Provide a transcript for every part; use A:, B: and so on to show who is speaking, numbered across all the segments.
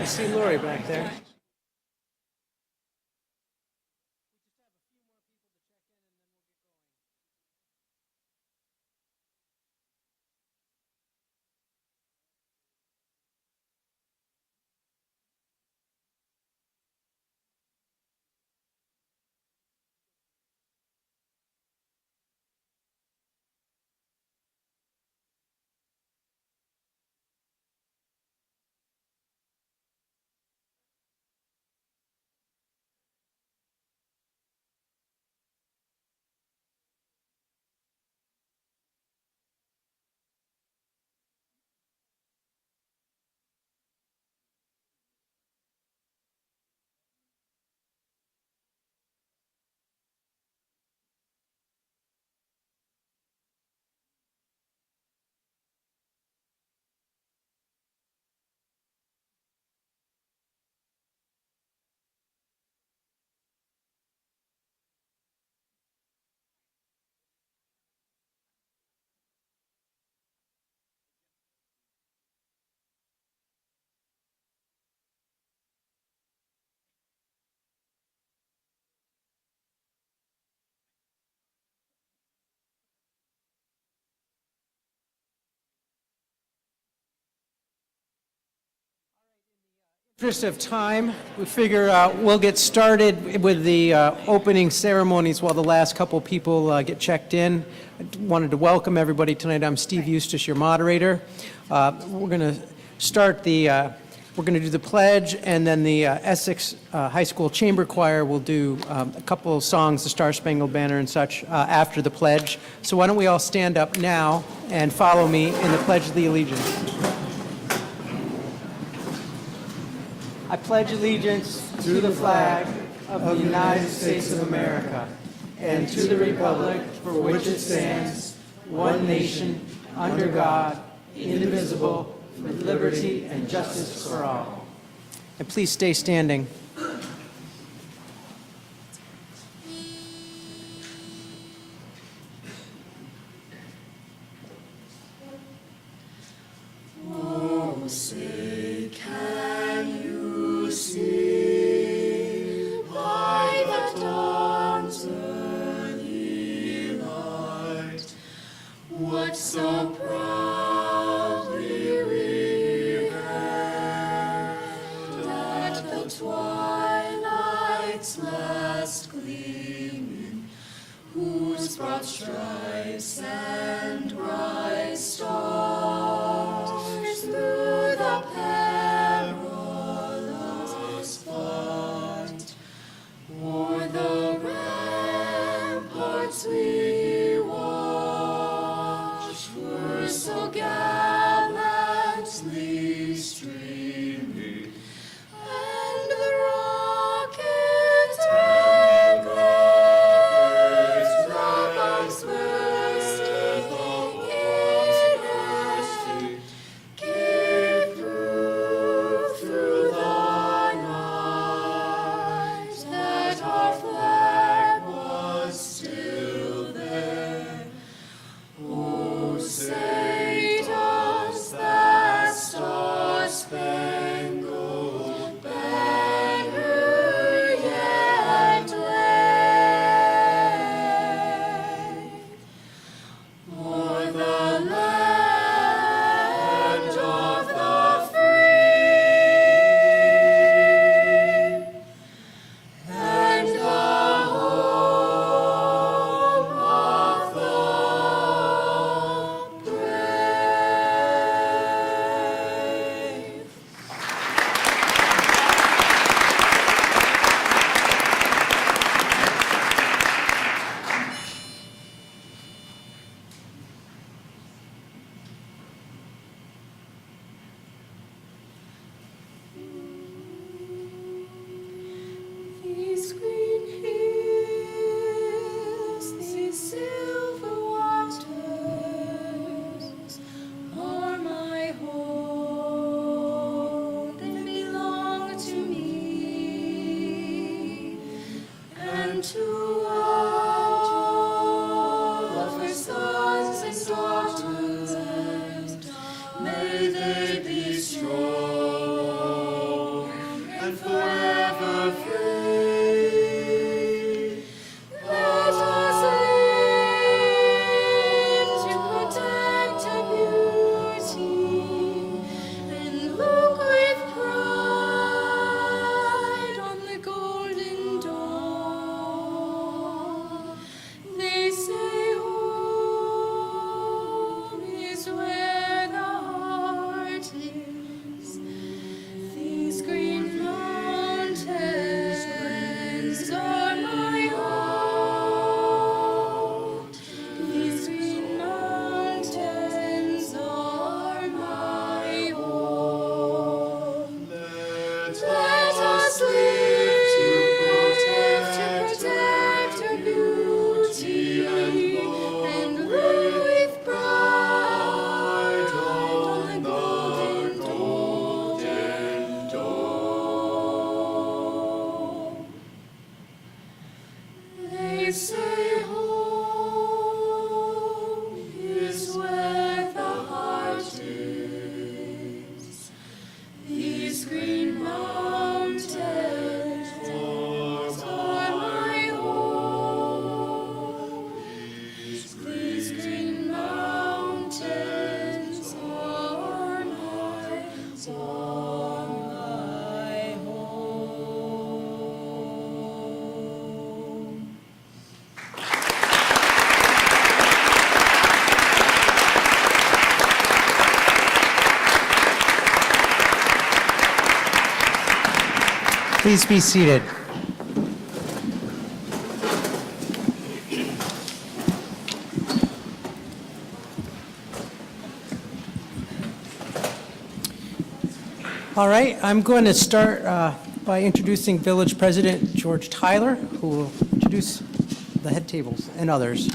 A: I see Lori back there. Interest of time, we figure we'll get started with the opening ceremonies while the last couple people get checked in. I wanted to welcome everybody tonight. I'm Steve Eustace, your moderator. We're going to start we're going to do the pledge, and then the Essex High School Chamber Choir will do a couple of songs, the Star Spangled Banner and such, after the pledge. So why don't we all stand up now and follow me in the Pledge of the Allegiance. I pledge allegiance to the flag of the United States of America and to the republic for which it stands, one nation, under God, indivisible, with liberty and justice for all. And please stay standing.
B: Oh, say, can you see by the dawn's early light what so proudly we hailed at the twilight's last gleaming, whose broad stripes and bright stars through the perilous fight o'er the ramparts we watched were so gallantly streaming, and the rocket's red glazed bombs bursting
A: Please be seated. All right, I'm going to start by introducing Village President George Tyler, who will introduce the head tables and others.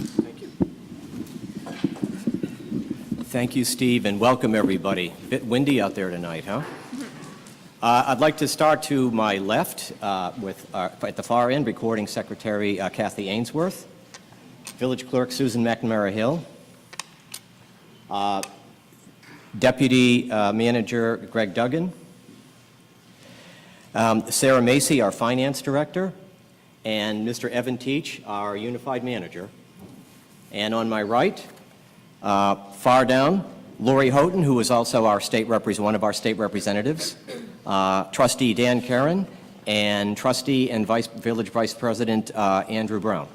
C: Thank you, Steve, and welcome everybody. Bit windy out there tonight, huh? I'd like to start to my left with, at the far end, Recording Secretary Kathy Ainsworth, Village Clerk Susan McNamara Hill, Deputy Manager Greg Duggan, Sarah Macy, our Finance Director, and Mr. Evan Teach, our Unified Manager. And on my right, far down, Lori Houghton, who is also one of our state representatives, Trustee Dan Karen, and Trustee and Village Vice President Andrew Brown.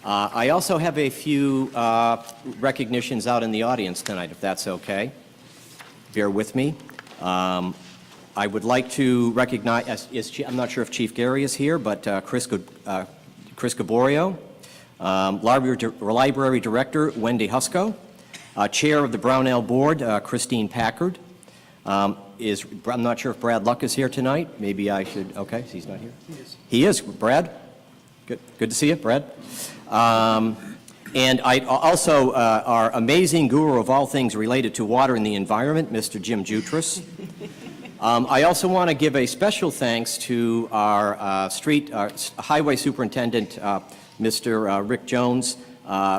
C: I also have a few recognitions out in the audience tonight, if that's okay. Bear with me. I would like to recognize, I'm not sure if Chief Gary is here, but Chris Gaborio, Library Director Wendy Husko, Chair of the Brownell Board, Christine Packard. I'm not sure if Brad Luck is here tonight. Maybe I should, okay, he's not here? He is. He is, Brad? Good to see you, Brad. And I also, our amazing guru of all things related to water and the environment, Mr. Jim Jutras. I also want to give a special thanks to our highway superintendent, Mr. Rick Jones.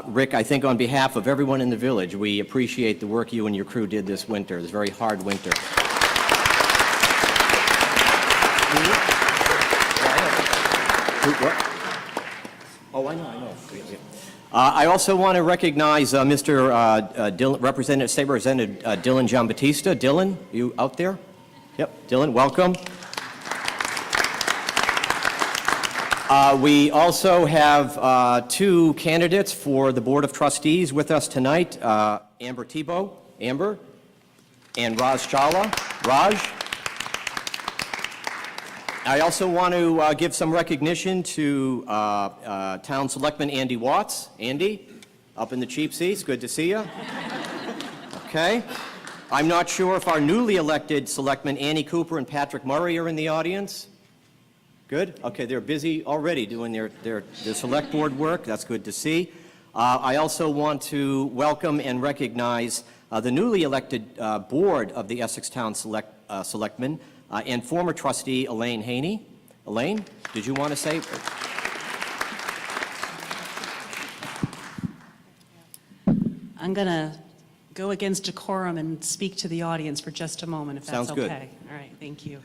C: Rick, I think on behalf of everyone in the village, we appreciate the work you and your crew did this winter, this very hard winter. Oh, I know. I also want to recognize Mr. State Representative Dylan Giambattista. Dylan, you out there? Yep, Dylan, welcome. We also have two candidates for the Board of Trustees with us tonight, Amber Tebow, Amber, and Raj Chawla. Raj. I also want to give some recognition to Town Selectman Andy Watts. Andy, up in the cheap seats, good to see you. Okay. I'm not sure if our newly elected selectmen Annie Cooper and Patrick Murray are in the audience. Good? Okay, they're busy already doing their select board work. That's good to see. I also want to welcome and recognize the newly elected board of the Essex Town Selectmen and former trustee Elaine Haney. Elaine, did you want to say?
D: I'm going to go against decorum and speak to the audience for just a moment, if that's
C: Sounds good.
D: okay. All right, thank you.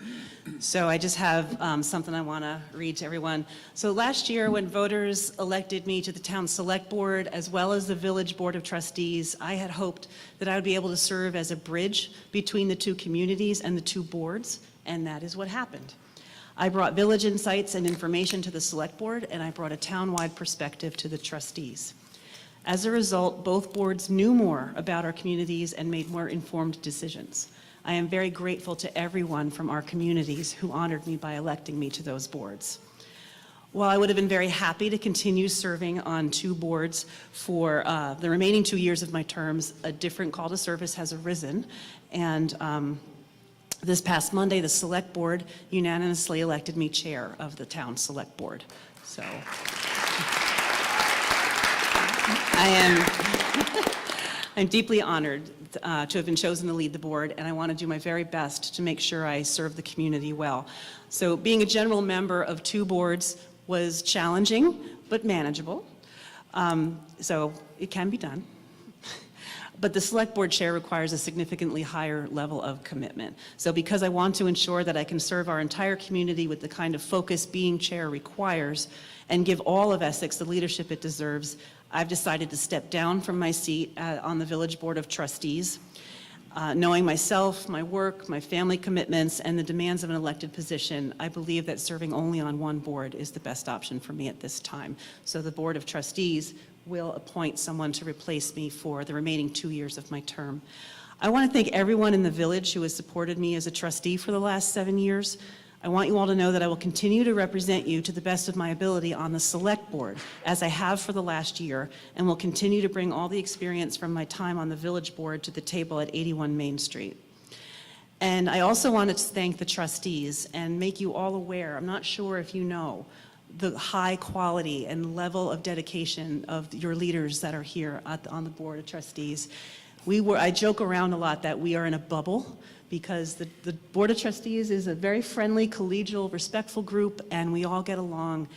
D: So I just have something I want to read to everyone. So last year, when voters elected me to the Town Select Board, as well as the Village Board of Trustees, I had hoped that I would be able to serve as a bridge between the two communities and the two boards, and that is what happened. I brought village insights and information to the Select Board, and I brought a town-wide perspective to the trustees. As a result, both boards knew more about our communities and made more informed decisions. I am very grateful to everyone from our communities who honored me by electing me to those boards. While I would have been very happy to continue serving on two boards for the remaining 2 years of my terms, a different call to service has arisen, and this past Monday, the Select Board unanimously elected me chair of the Town Select Board. So I'm deeply honored to have been chosen to lead the board, and I want to do my very best to make sure I serve the community well. So being a general member of two boards was challenging, but manageable. So it can be done. But the Select Board chair requires a significantly higher level of commitment. So because I want to ensure that I can serve our entire community with the kind of focus being chair requires and give all of Essex the leadership it deserves, I've decided to step down from my seat on the Village Board of Trustees. Knowing myself, my work, my family commitments, and the demands of an elected position, I believe that serving only on one board is the best option for me at this time. So the Board of Trustees will appoint someone to replace me for the remaining 2 years of my term. I want to thank everyone in the village who has supported me as a trustee for the last 7 years. I want you all to know that I will continue to represent you to the best of my ability on the Select Board, as I have for the last year, and will continue to bring all the experience from my time on the Village Board to the table at 81 Main Street. And I also wanted to thank the trustees and make you all aware, I'm not sure if you know, the high quality and level of dedication of your leaders that are here on the Board of Trustees. I joke around a lot that we are in a bubble, because the Board of Trustees is a very friendly, collegial, respectful group, and we all get along,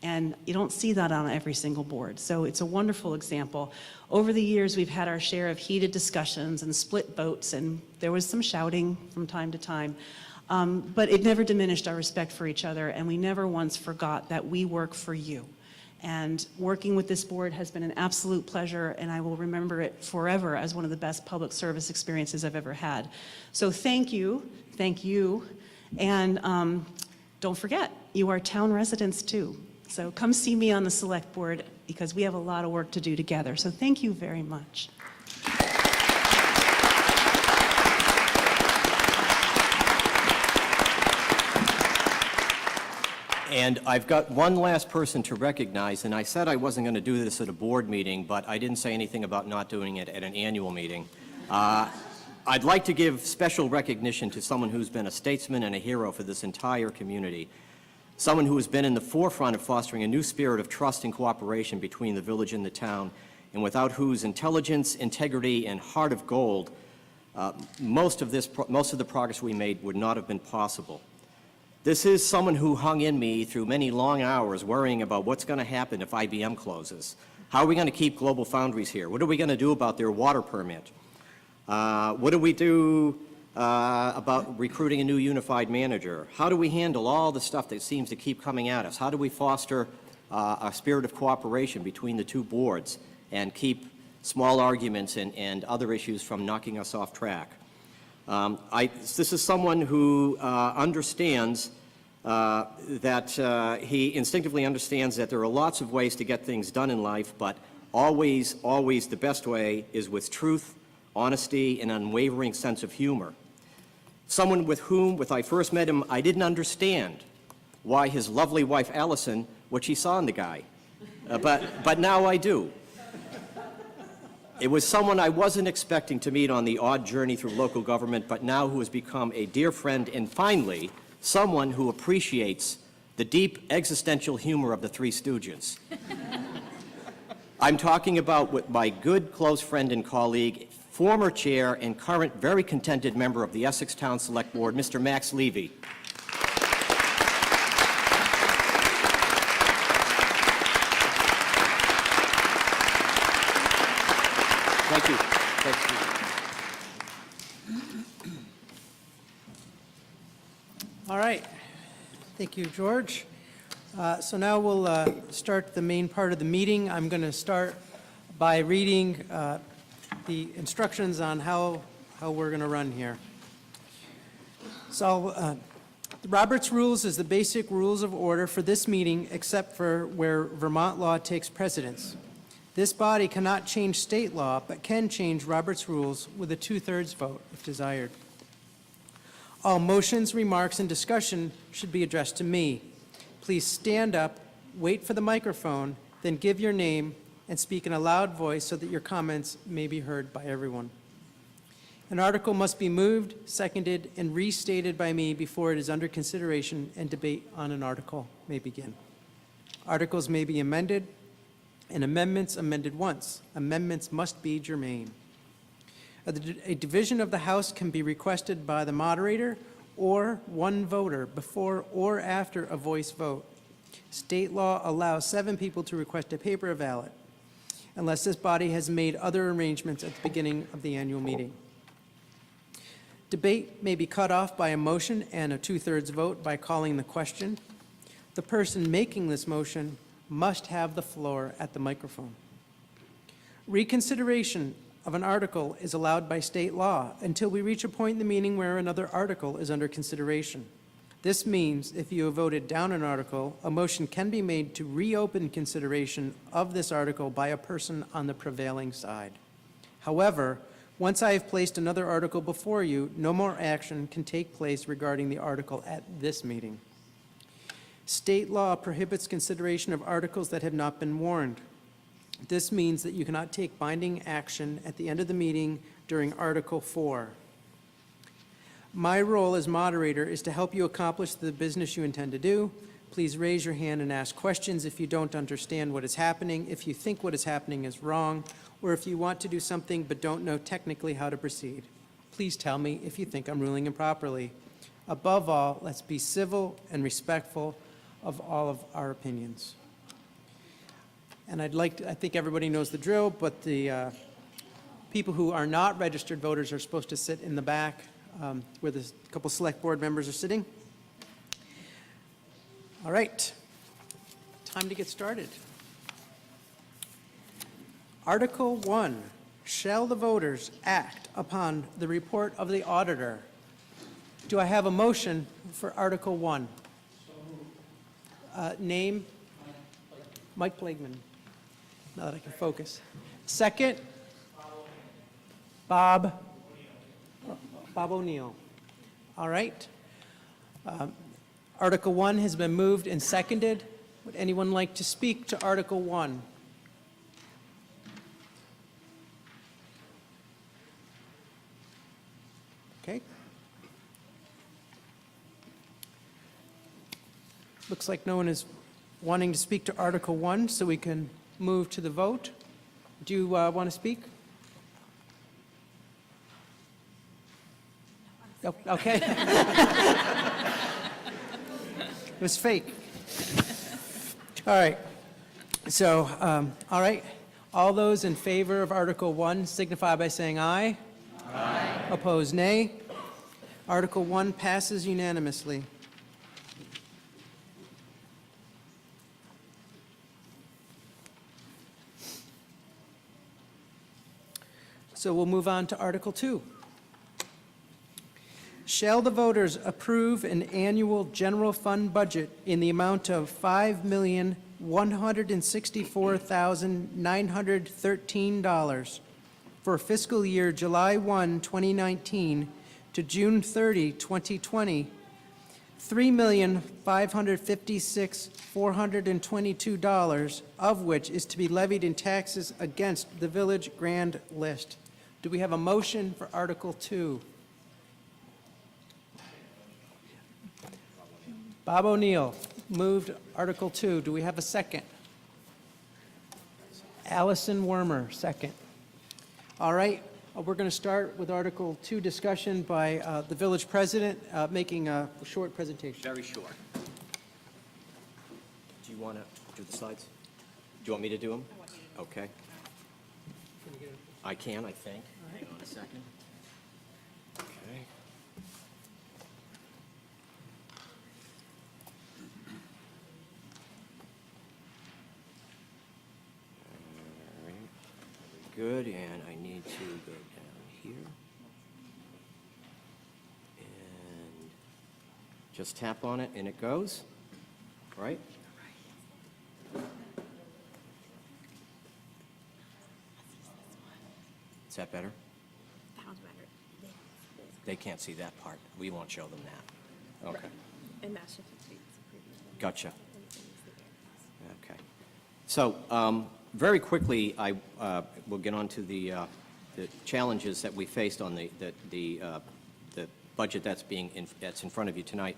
D: and you don't see that on every single board. So it's a wonderful example. Over the years, we've had our share of heated discussions and split votes, and there was some shouting from time to time, but it never diminished our respect for each other, and we never once forgot that we work for you. And working with this board has been an absolute pleasure, and I will remember it forever as one of the best public service experiences I've ever had. So thank you, and don't forget, you are town residents too. So come see me on the Select Board, because we have a lot of work to do together. So thank you very much.
C: And I've got one last person to recognize, and I said I wasn't going to do this at a board meeting, but I didn't say anything about not doing it at an annual meeting. I'd like to give special recognition to someone who's been a statesman and a hero for this entire community, someone who has been in the forefront of fostering a new spirit of trust and cooperation between the village and the town, and without whose intelligence, integrity, and heart of gold, most of the progress we made would not have been possible. This is someone who hung in me through many long hours worrying about what's going to happen if IBM closes. How are we going to keep Global Foundries here? What are we going to do about their water permit? What do we do about recruiting a new unified manager? How do we handle all the stuff that seems to keep coming at us? How do we foster a spirit of cooperation between the two boards and keep small arguments and other issues from knocking us off track? This is someone who understands that he instinctively understands that there are lots of ways to get things done in life, but always the best way is with truth, honesty, and unwavering sense of humor. Someone with whom, when I first met him, I didn't understand why his lovely wife, Allison, what she saw in the guy. But now I do. It was someone I wasn't expecting to meet on the odd journey through local government, but now who has become a dear friend, and finally, someone who appreciates the deep existential humor of the Three Stooges. I'm talking about my good close friend and colleague, former chair and current very contented member of the Essex Town Select Board, Mr. Max Levy. Thank you.
A: All right. Thank you, George. So now we'll start the main part of the meeting. I'm going to start by reading the instructions on how we're going to run here. So Robert's Rules is the basic rules of order for this meeting, except for where Vermont law takes precedence. This body cannot change state law, but can change Robert's Rules with a 2/3 vote if desired. All motions, remarks, and discussion should be addressed to me. Please stand up, wait for the microphone, then give your name and speak in a loud voice so that your comments may be heard by everyone. An article must be moved, seconded, and restated by me before it is under consideration and debate on an article may begin. Articles may be amended, and amendments amended once. Amendments must be germane. A division of the House can be requested by the moderator or one voter before or after a voice vote. State law allows 7 people to request a paper ballot, unless this body has made other arrangements at the beginning of the annual meeting. Debate may be cut off by a motion and a 2/3 vote by calling the question. The person making this motion must have the floor at the microphone. Reconsideration of an article is allowed by state law until we reach a point in the meeting where another article is under consideration. This means if you have voted down an article, a motion can be made to reopen consideration of this article by a person on the prevailing side. However, Once I have placed another article before you, no more action can take place regarding the article at this meeting. State law prohibits consideration of articles that have not been warned. This means that you cannot take binding action at the end of the meeting during Article 4. My role as moderator is to help you accomplish the business you intend to do. Please raise your hand and ask questions if you don't understand what is happening, if you think what is happening is wrong, or if you want to do something but don't know technically how to proceed. Please tell me if you think I'm ruling improperly. Above all, let's be civil and respectful of all of our opinions. And I think everybody knows the drill, but the people who are not registered voters are supposed to sit in the back where the couple select board members are sitting. All right, time to get started. Article 1, shall the voters act upon the report of the auditor? Do I have a motion for Article 1? Name? Mike Blagman. Now that I can focus. Second? Bob O'Neill. All right. Article 1 has been moved and seconded. Would anyone like to speak to Article 1? Okay. Looks like no one is wanting to speak to Article 1, so we can move to the vote. Do you want to speak? Oh, okay. It was fake. All right. So, all right. All those in favor of Article 1 signify by saying aye. Aye. Opposed, nay. Article 1 passes unanimously. So we'll move on to Article 2. Shall the voters approve an annual general fund budget in the amount of $5,164,913 for fiscal year July 1, 2019 to June 30, 2020, $3,556,422 of which is to be levied in taxes against the village grand list? Do we have a motion for Article 2? Bob O'Neill moved Article 2. Do we have a second? Allison Wormer, second. All right, we're going to start with Article 2 discussion by the village president making a short presentation.
C: Very short. Do you want to do the slides? Do you want me to do them? Okay. I can, I think. Hang on a second. Okay. All right. Very good, and I need to go down here. And just tap on it and it goes, right? Is that better?
E: That was better.
C: They can't see that part. We won't show them that. Okay,
E: And that's just
C: gotcha. Okay. So, very quickly, I will get on to the challenges that we faced on the budget that's in front of you tonight.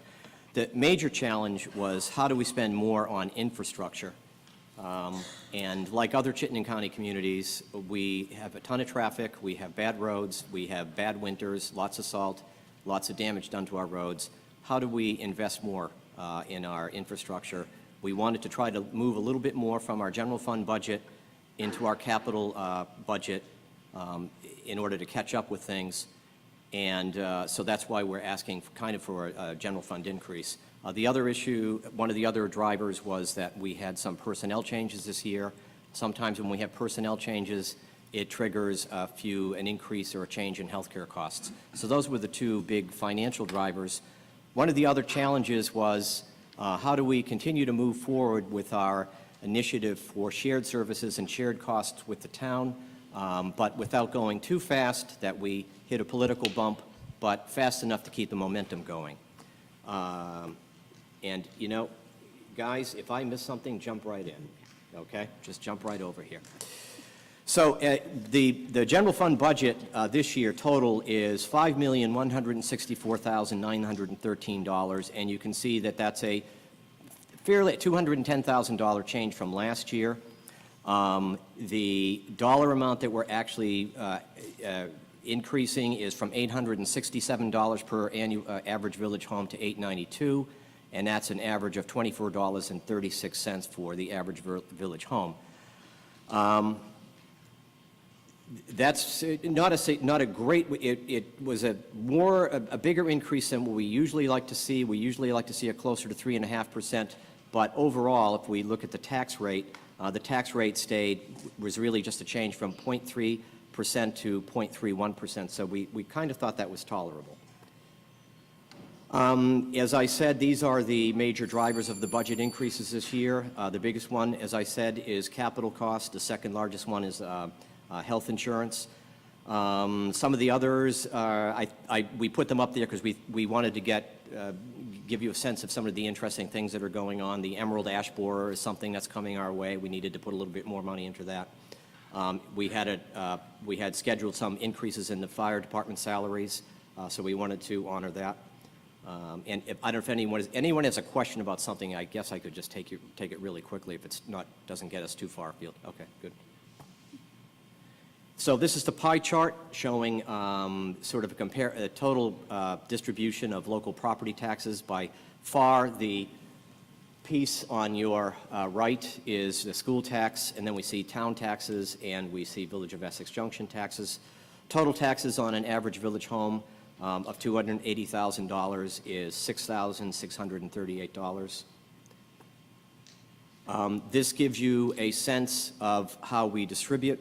C: The major challenge was how do we spend more on infrastructure? And like other Chittenden County communities, we have a ton of traffic, we have bad roads, we have bad winters, lots of salt, lots of damage done to our roads. How do we invest more in our infrastructure? We wanted to try to move a little bit more from our general fund budget into our capital budget in order to catch up with things. And so that's why we're asking for a general fund increase. The other issue, one of the other drivers was that we had some personnel changes this year. Sometimes when we have personnel changes, it triggers an increase or a change in healthcare costs. So those were the two big financial drivers. One of the other challenges was how do we continue to move forward with our initiative for shared services and shared costs with the town? but without going too fast that we hit a political bump, but fast enough to keep the momentum going. And, you know, guys, if I miss something, jump right in, okay? Just jump right over here. So the general fund budget this year total is $5,164,913, and you can see that that's a fairly $210,000 change from last year. The dollar amount that we're actually increasing is from $867 per annual average village home to $892, and that's an average of $24.36 for the average village home. That's not a great, it was a bigger increase than what we usually like to see. We usually like to see it closer to 3.5%, but overall, if we look at the tax rate was really just a change from 0.3% to 0.31%, so we kind of thought that was tolerable. As I said, these are the major drivers of the budget increases this year. The biggest one, as I said, is capital cost. The second largest one is health insurance. Some of the others, we put them up there because we wanted to give you a sense of some of the interesting things that are going on. The emerald ash borer is something that's coming our way. We needed to put a little bit more money into that. We had scheduled some increases in the fire department salaries, so we wanted to honor that. And I don't know if anyone has a question about something, I guess I could just take it really quickly if it's doesn't get us too far afield. Okay, good. So this is the pie chart showing sort of a total distribution of local property taxes. By far, the piece on your right is the school tax, and then we see town taxes, and we see Village of Essex Junction taxes. Total taxes on an average village home of $280,000 is $6,638. This gives you a sense of how we distribute,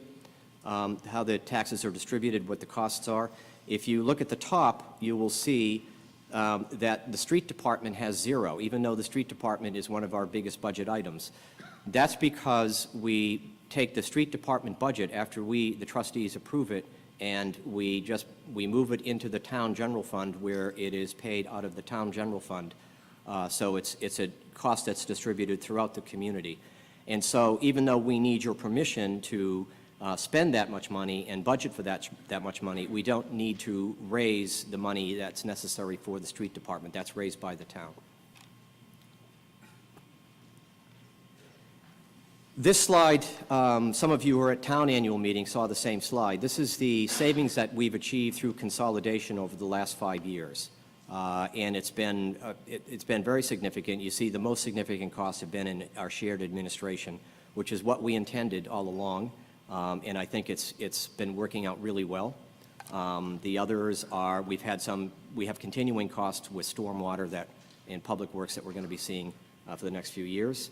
C: how the taxes are distributed, what the costs are. If you look at the top, you will see that the street department has zero, even though the street department is one of our biggest budget items. That's because we take the street department budget after the trustees approve it, and we move it into the town general fund where it is paid out of the town general fund. So it's a cost that's distributed throughout the community. And so even though we need your permission to spend that much money and budget for that much money, we don't need to raise the money that's necessary for the street department. That's raised by the town. This slide, some of you who were at town annual meeting saw the same slide. This is the savings that we've achieved through consolidation over the last 5 years. And it's been very significant. You see the most significant costs have been in our shared administration, which is what we intended all along. And I think it's been working out really well. The others are, we have continuing costs with stormwater and public works that we're going to be seeing for the next few years.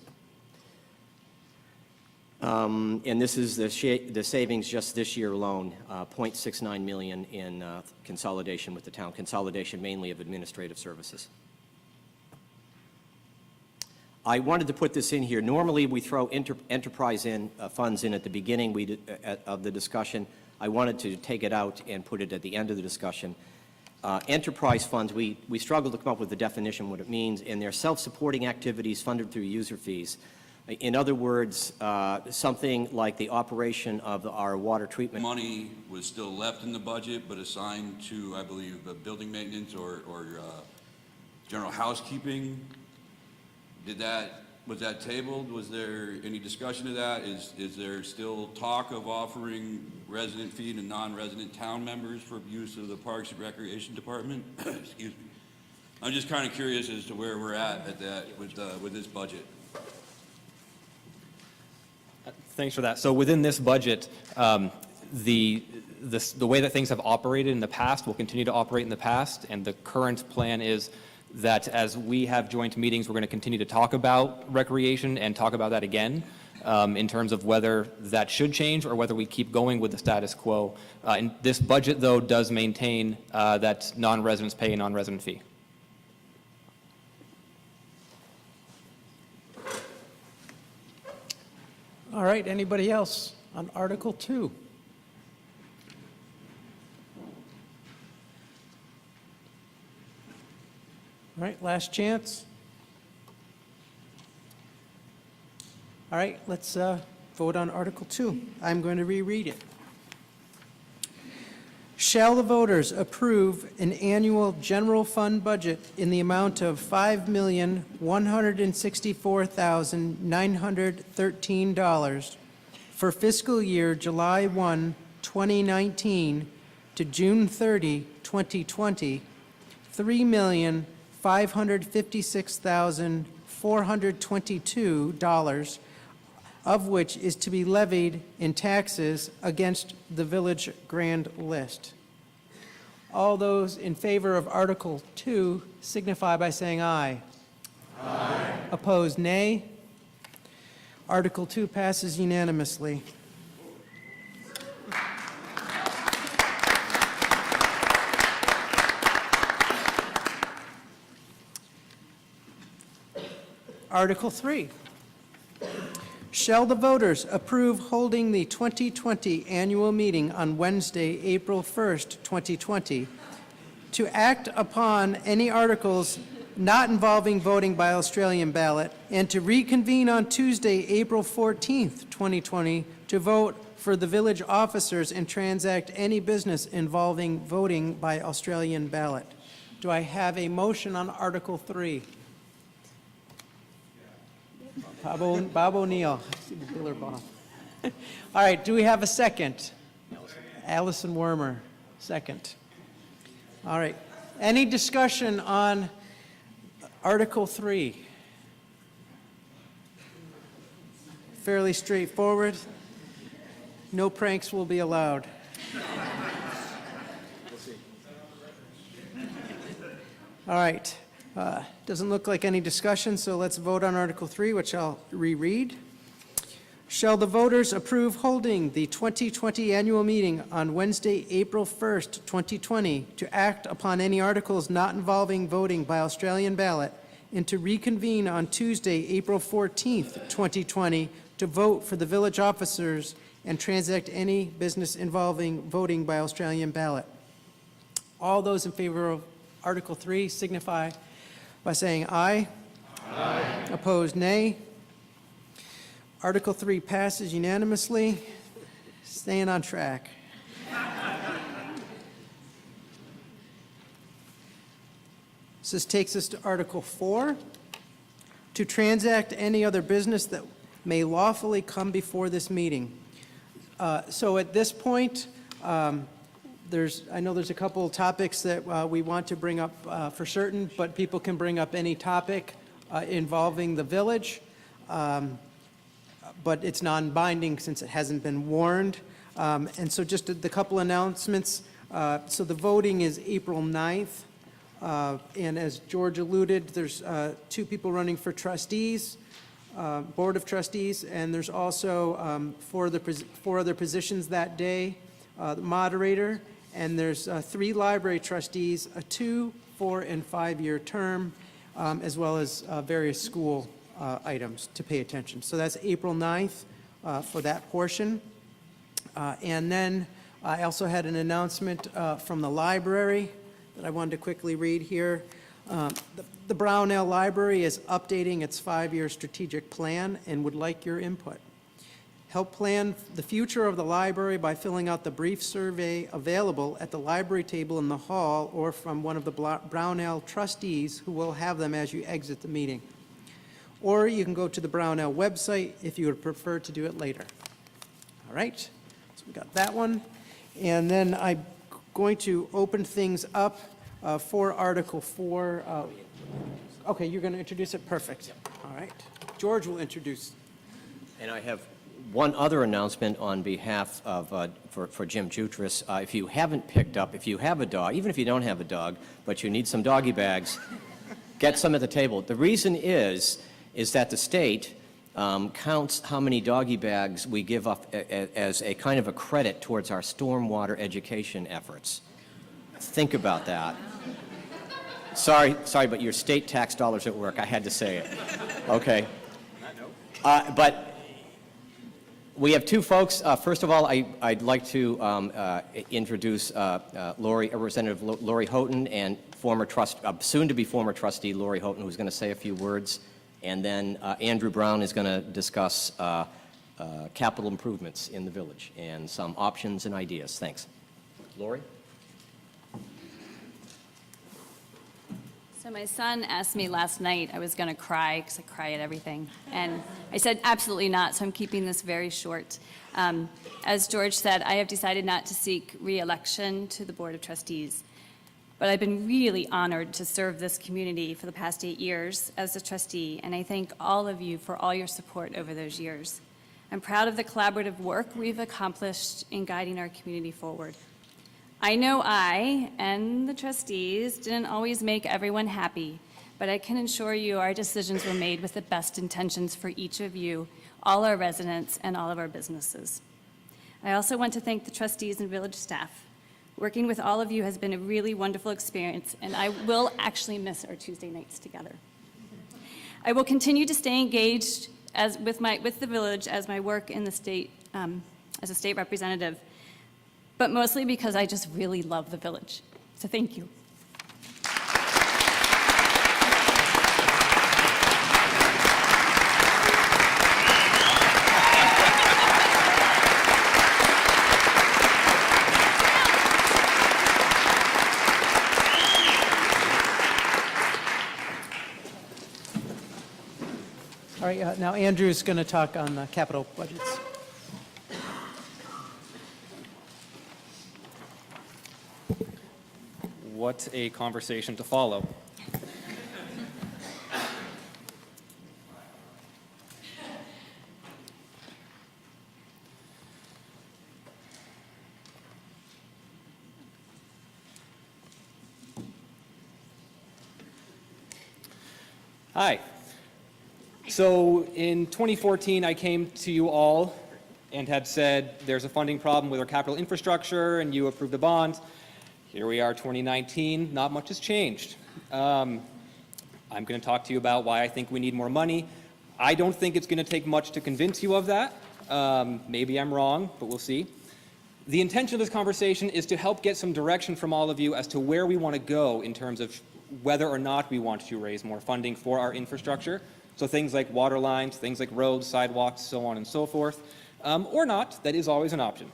C: And this is the savings just this year alone, $0.69 million in consolidation with the town, consolidation mainly of administrative services. I wanted to put this in here. Normally, we throw enterprise funds in at the beginning of the discussion. I wanted to take it out and put it at the end of the discussion. Enterprise funds, we struggled to come up with the definition, what it means, and they're self-supporting activities funded through user fees. In other words, something like the operation of our water treatment.
F: Money was still left in the budget, but assigned to, I believe, building maintenance or general housekeeping. Was that tabled? Was there any discussion of that? Is there still talk of offering resident fee to non-resident town members for use of the Parks and Recreation Department? Excuse me. I'm just kind of curious as to where we're at that with this budget.
G: Thanks for that. So within this budget, the way that things have operated in the past will continue to operate in the past, and the current plan is that as we have joint meetings, we're going to continue to talk about recreation and talk about that again in terms of whether that should change or whether we keep going with the status quo. And this budget, though, does maintain that non-residents pay a non-resident fee.
A: All right, anybody else on Article 2? All right, last chance. All right, let's vote on Article 2. I'm going to reread it. Shall the voters approve an annual general fund budget in the amount of $5,164,913 for fiscal year July 1, 2019 to June 30, 2020, $3,556,422, of which is to be levied in taxes against the village grand list. All those in favor of Article 2 signify by saying aye. Aye. Opposed, nay. Article 2 passes unanimously. Article 3. Shall the voters approve holding the 2020 annual meeting on Wednesday, April 1st, 2020, to act upon any articles not involving voting by Australian ballot, and to reconvene on Tuesday, April 14th, 2020, to vote for the village officers and transact any business involving voting by Australian ballot? Do I have a motion on Article 3? Bob O'Neill. I see the Biller Bob. All right, do we have a second? Allison Wormer, second. All right. Any discussion on Article 3? Fairly straightforward. No pranks will be allowed. All right. Doesn't look like any discussion, so let's vote on Article 3, which I'll reread. Shall the voters approve holding the 2020 annual meeting on Wednesday, April 1st, 2020, to act upon any articles not involving voting by Australian ballot, and to reconvene on Tuesday, April 14th, 2020, to vote for the village officers and transact any business involving voting by Australian ballot? All those in favor of Article 3 signify by saying aye. Aye. Opposed, nay. Article 3 passes unanimously. Staying on track. So this takes us to Article 4, to transact any other business that may lawfully come before this meeting. So at this point, I know there's a couple of topics that we want to bring up for certain, but people can bring up any topic involving the village, but it's non-binding since it hasn't been warned. And so just the couple announcements. So the voting is April 9th, and as George alluded, there's 2 people running for trustees, Board of Trustees, and there's also 4 other positions that day, the moderator, and there's 3 library trustees, a 2-, 4-, and 5-year term, as well as various school items to pay attention. So that's April 9th for that portion. And then I also had an announcement from the library that I wanted to quickly read here. The Brownell Library is updating its 5-year strategic plan and would like your input. Help plan the future of the library by filling out the brief survey available at the library table in the hall or from one of the Brownell trustees who will have them as you exit the meeting. Or you can go to the Brownell website if you would prefer to do it later. All right, so we got that one. And then I'm going to open things up for Article 4. Okay, you're going to introduce it? Perfect. All right. George will introduce.
C: And I have one other announcement on behalf of, for Jim Jutras. If you haven't picked up, if you have a dog, even if you don't have a dog, but you need some doggy bags, get some at the table. The reason is that the state counts how many doggy bags we give up as a kind of a credit towards our stormwater education efforts. Think about that. Sorry, but your state tax dollars at work. I had to say it. Okay. But we have 2 folks. First of all, I'd like to introduce Representative Lori Houghton and soon-to-be former trustee Lori Houghton, who's going to say a few words, and then Andrew Brown is going to discuss capital improvements in the village and some options and ideas. Thanks. Lori?
H: So my son asked me last night, I was going to cry because I cry at everything. And I said, absolutely not, so I'm keeping this very short. As George said, I have decided not to seek re-election to the Board of Trustees. But I've been really honored to serve this community for the past 8 years as a trustee, and I thank all of you for all your support over those years. I'm proud of the collaborative work we've accomplished in guiding our community forward. I know I and the trustees didn't always make everyone happy, but I can assure you our decisions were made with the best intentions for each of you, all our residents, and all of our businesses. I also want to thank the trustees and village staff. Working with all of you has been a really wonderful experience, and I will actually miss our Tuesday nights together. I will continue to stay engaged with the village as my work in the state, as a state representative, but mostly because I just really love the village. So thank you.
A: All right, now Andrew's going to talk on the capital budgets.
G: What a conversation to follow. Hi. So in 2014, I came to you all and had said there's a funding problem with our capital infrastructure, and you approved a bond. Here we are, 2019, not much has changed. I'm going to talk to you about why I think we need more money. I don't think it's going to take much to convince you of that. Maybe I'm wrong, but we'll see. The intention of this conversation is to help get some direction from all of you as to where we want to go in terms of whether or not we want to raise more funding for our infrastructure. So things like water lines, things like roads, sidewalks, so on and so forth, or not. That is always an option.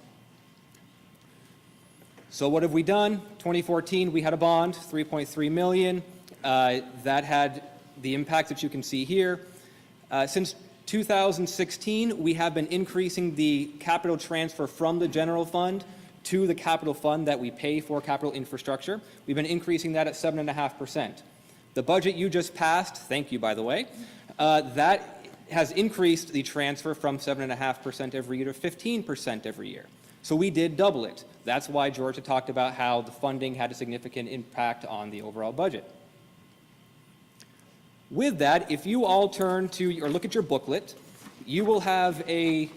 G: So what have we done? 2014, we had a bond, $3.3 million. That had the impact that you can see here. Since 2016, we have been increasing the capital transfer from the general fund to the capital fund that we pay for capital infrastructure. We've been increasing that at 7.5%. The budget you just passed, thank you by the way, that has increased the transfer from 7.5% every year to 15% every year. So we did double it. That's why George had talked about how the funding had a significant impact on the overall budget. With that, if you all turn to or look at your booklet, you will have a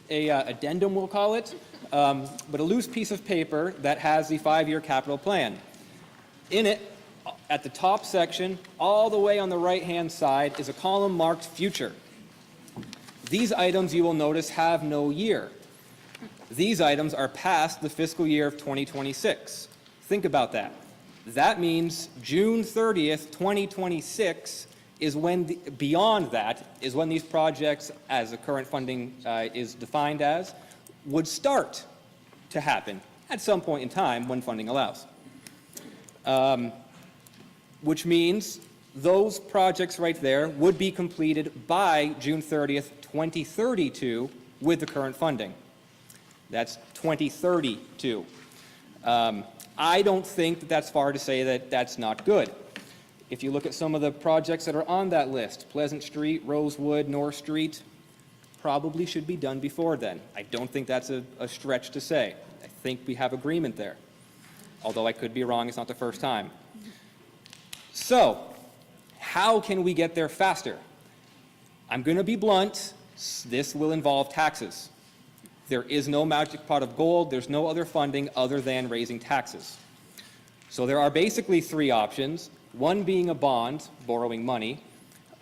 G: addendum, we'll call it, but a loose piece of paper that has the 5-year capital plan. In it, at the top section, all the way on the right-hand side, is a column marked Future. These items, you will notice, have no year. These items are past the fiscal year of 2026. Think about that. That means June 30th, 2026 is when, beyond that, is when these projects, as the current funding is defined as, would start to happen at some point in time when funding allows. Which means those projects right there would be completed by June 30th, 2032 with the current funding. That's 2032. I don't think that that's far to say that that's not good. If you look at some of the projects that are on that list, Pleasant Street, Rosewood, North Street, probably should be done before then. I don't think that's a stretch to say. I think we have agreement there. Although I could be wrong, it's not the first time. So, how can we get there faster? I'm going to be blunt. This will involve taxes. There is no magic pot of gold. There's no other funding other than raising taxes. So there are basically 3 options, one being a bond, borrowing money,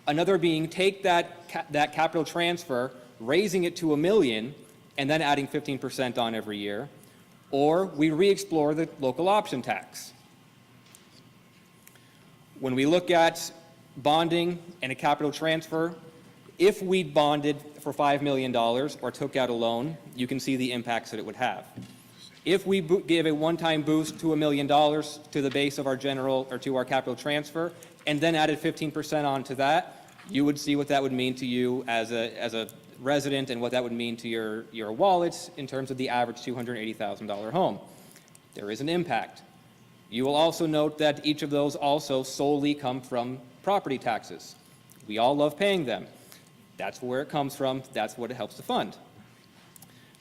G: another being take that capital transfer, raising it to $1 million, and then adding 15% on every year, or we re-explore the local option tax. When we look at bonding and a capital transfer, if we bonded for $5 million or took out a loan, you can see the impacts that it would have. If we gave a one-time boost to $1 million to the base of our general, or to our capital transfer, and then added 15% onto that, you would see what that would mean to you as a resident and what that would mean to your wallets in terms of the average $280,000 home. There is an impact. You will also note that each of those also solely come from property taxes. We all love paying them. That's where it comes from. That's what it helps to fund.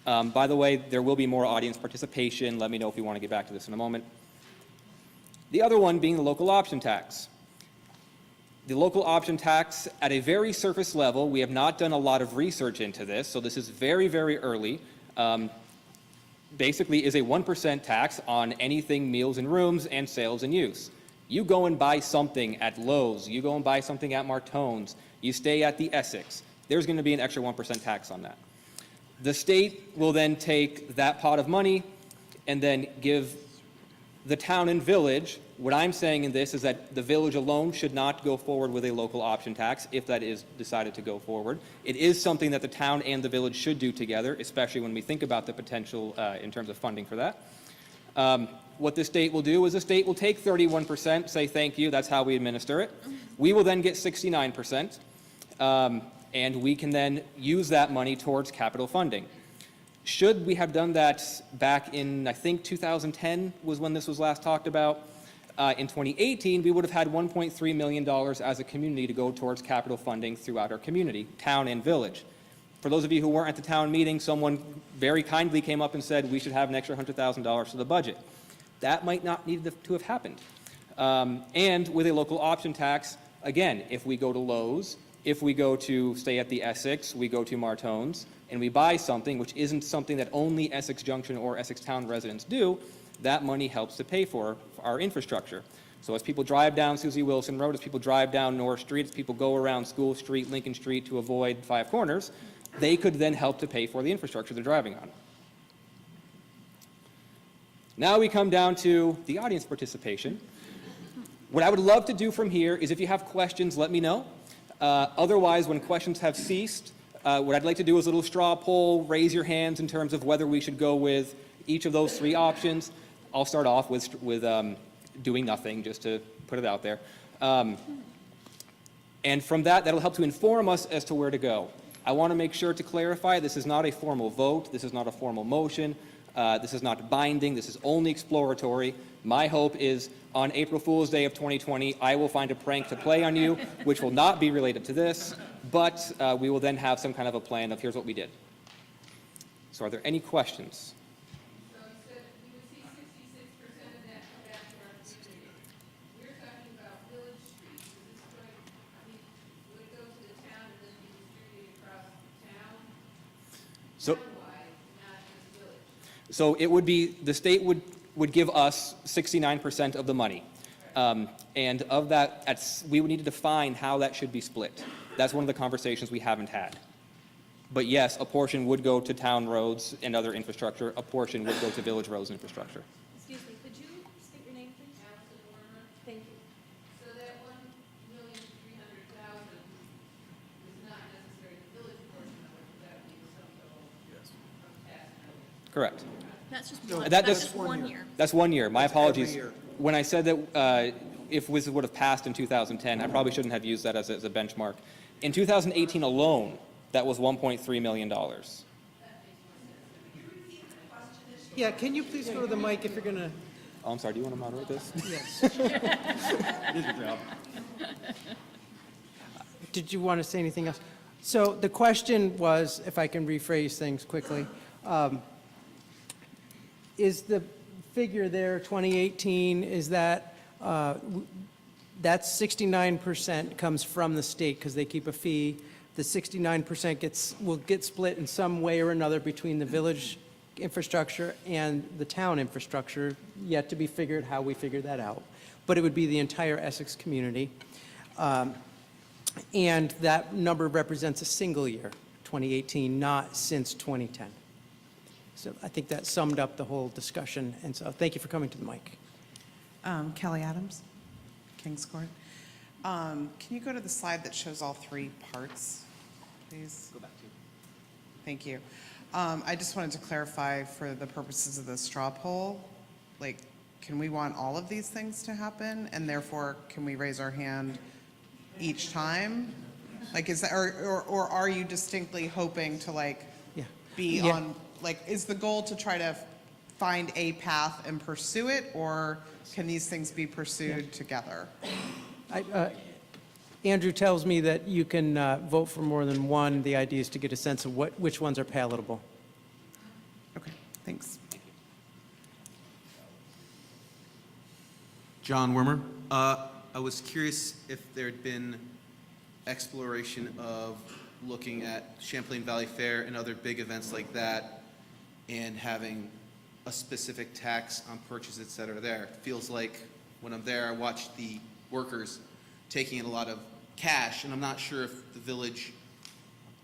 G: By the way, there will be more audience participation. Let me know if you want to get back to this in a moment. The other one being the local option tax. The local option tax, at a very surface level, we have not done a lot of research into this, so this is very, very early. Basically is a 1% tax on anything meals and rooms and sales and use. You go and buy something at Lowe's, you go and buy something at Martone's, you stay at the Essex, there's going to be an extra 1% tax on that. The state will then take that pot of money and then give the town and village. What I'm saying in this is that the village alone should not go forward with a local option tax if that is decided to go forward. It is something that the town and the village should do together, especially when we think about the potential in terms of funding for that. What the state will do is the state will take 31%, say thank you, that's how we administer it. We will then get 69%, and we can then use that money towards capital funding. Should we have done that back in, I think 2010 was when this was last talked about, in 2018, we would have had $1.3 million as a community to go towards capital funding throughout our community, town and village. For those of you who weren't at the town meeting, someone very kindly came up and said we should have an extra $100,000 to the budget. That might not need to have happened. And with a local option tax, again, if we go to Lowe's, if we go to stay at the Essex, we go to Martone's, and we buy something which isn't something that only Essex Junction or Essex Town residents do, that money helps to pay for our infrastructure. So as people drive down Susie Wilson Road, as people drive down North Street, as people go around School Street, Lincoln Street to avoid Five Corners, they could then help to pay for the infrastructure they're driving on. Now we come down to the audience participation. What I would love to do from here is if you have questions, let me know. Otherwise, when questions have ceased, what I'd like to do is a little straw poll, raise your hands in terms of whether we should go with each of those three options. I'll start off with doing nothing, just to put it out there. And from that, that'll help to inform us as to where to go. I want to make sure to clarify, this is not a formal vote, this is not a formal motion, this is not binding, this is only exploratory. My hope is on April Fool's Day of 2020, I will find a prank to play on you, which will not be related to this, but we will then have some kind of a plan of here's what we did. So are there any questions?
I: So you said you would see 66% of that come back to our community. We're talking about Village Street. Is this going, I mean, would it go to the town and then be distributed across town?
G: So,
I: Townwide, not just village.
G: so it would be, the state would give us 69% of the money. And of that, we would need to define how that should be split. That's one of the conversations we haven't had. But yes, a portion would go to town roads and other infrastructure. A portion would go to village roads and infrastructure.
E: Excuse me, could you state your name, please?
I: Allison Warner.
E: Thank you.
I: So that 1,300,000 is not necessarily the village portion of it, that would be the sum total from tax millage.
G: Correct.
E: That's just
G: That's
E: just 1 year.
G: That's 1 year. My apologies. When I said that if this would have passed in 2010, I probably shouldn't have used that as a benchmark. In 2018 alone, that was $1.3 million.
A: Yeah, can you please go to the mic if you're going to?
G: Oh, I'm sorry, do you want to moderate this?
A: Did you want to say anything else? So the question was, if I can rephrase things quickly, is the figure there, 2018, is that, that's 69% comes from the state because they keep a fee. The 69% will get split in some way or another between the village infrastructure and the town infrastructure, yet to be figured how we figure that out. But it would be the entire Essex community. And that number represents a single year, 2018, not since 2010. So I think that summed up the whole discussion, and so thank you for coming to the mic.
J: Kelly Adams, Kings Court. Can you go to the slide that shows all three parts, please?
G: Go back to.
J: Thank you. I just wanted to clarify for the purposes of the straw poll, like, can we want all of these things to happen? And therefore, can we raise our hand each time? Like, is that, or are you distinctly hoping to like
A: Yeah.
J: be
A: Yeah.
J: on, like, is the goal to try to find a path and pursue it? Or can these things be pursued together?
A: Andrew tells me that you can vote for more than one. The idea is to get a sense of which ones are palatable.
J: Okay, thanks.
K: John Wormer. I was curious if there'd been exploration of looking at Champlain Valley Fair and other big events like that and having a specific tax on purchase, et cetera, there. It feels like when I'm there, I watch the workers taking in a lot of cash, and I'm not sure if the village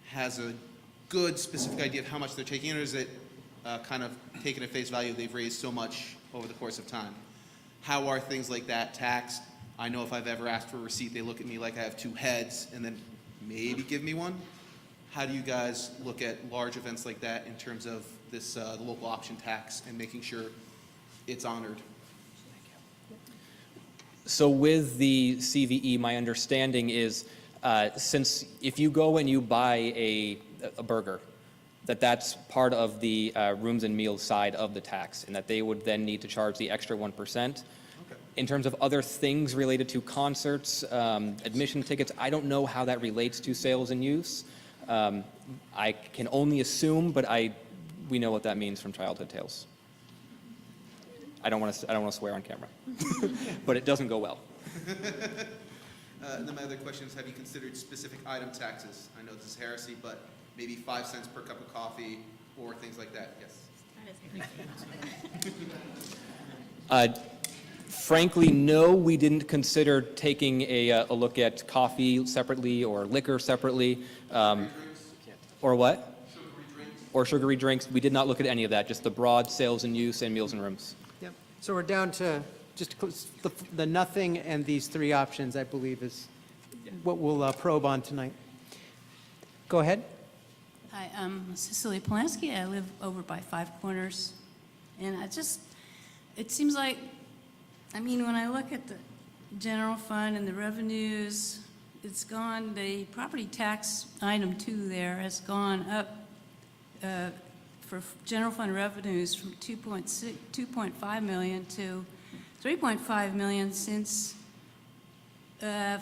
K: has a good specific idea of how much they're taking in, or is it kind of taken at face value, they've raised so much over the course of time? How are things like that taxed? I know if I've ever asked for a receipt, they look at me like I have two heads and then maybe give me one. How do you guys look at large events like that in terms of this the local option tax and making sure it's honored?
G: So with the CVE, my understanding is, since if you go and you buy a burger, that's part of the rooms and meals side of the tax, and that they would then need to charge the extra 1%. In terms of other things related to concerts, admission tickets, I don't know how that relates to sales and use. I can only assume, but we know what that means from childhood tales. I don't want to swear on camera, but it doesn't go well.
K: And then my other question is, have you considered specific item taxes? I know this is heresy, but maybe 5 cents per cup of coffee or things like that. Yes.
G: Frankly, no, we didn't consider taking a look at coffee separately or liquor separately. Or what?
K: Sugary drinks.
G: Or sugary drinks. We did not look at any of that, just the broad sales and use and meals and rooms.
A: Yep. So we're down to just the nothing and these three options, I believe, is what we'll probe on tonight. Go ahead.
L: Hi, I'm Cecilia Polanski. I live over by Five Corners. And it seems like, when I look at the general fund and the revenues, it's gone, the property tax item 2 there has gone up for general fund revenues from 2.5 million to 3.5 million since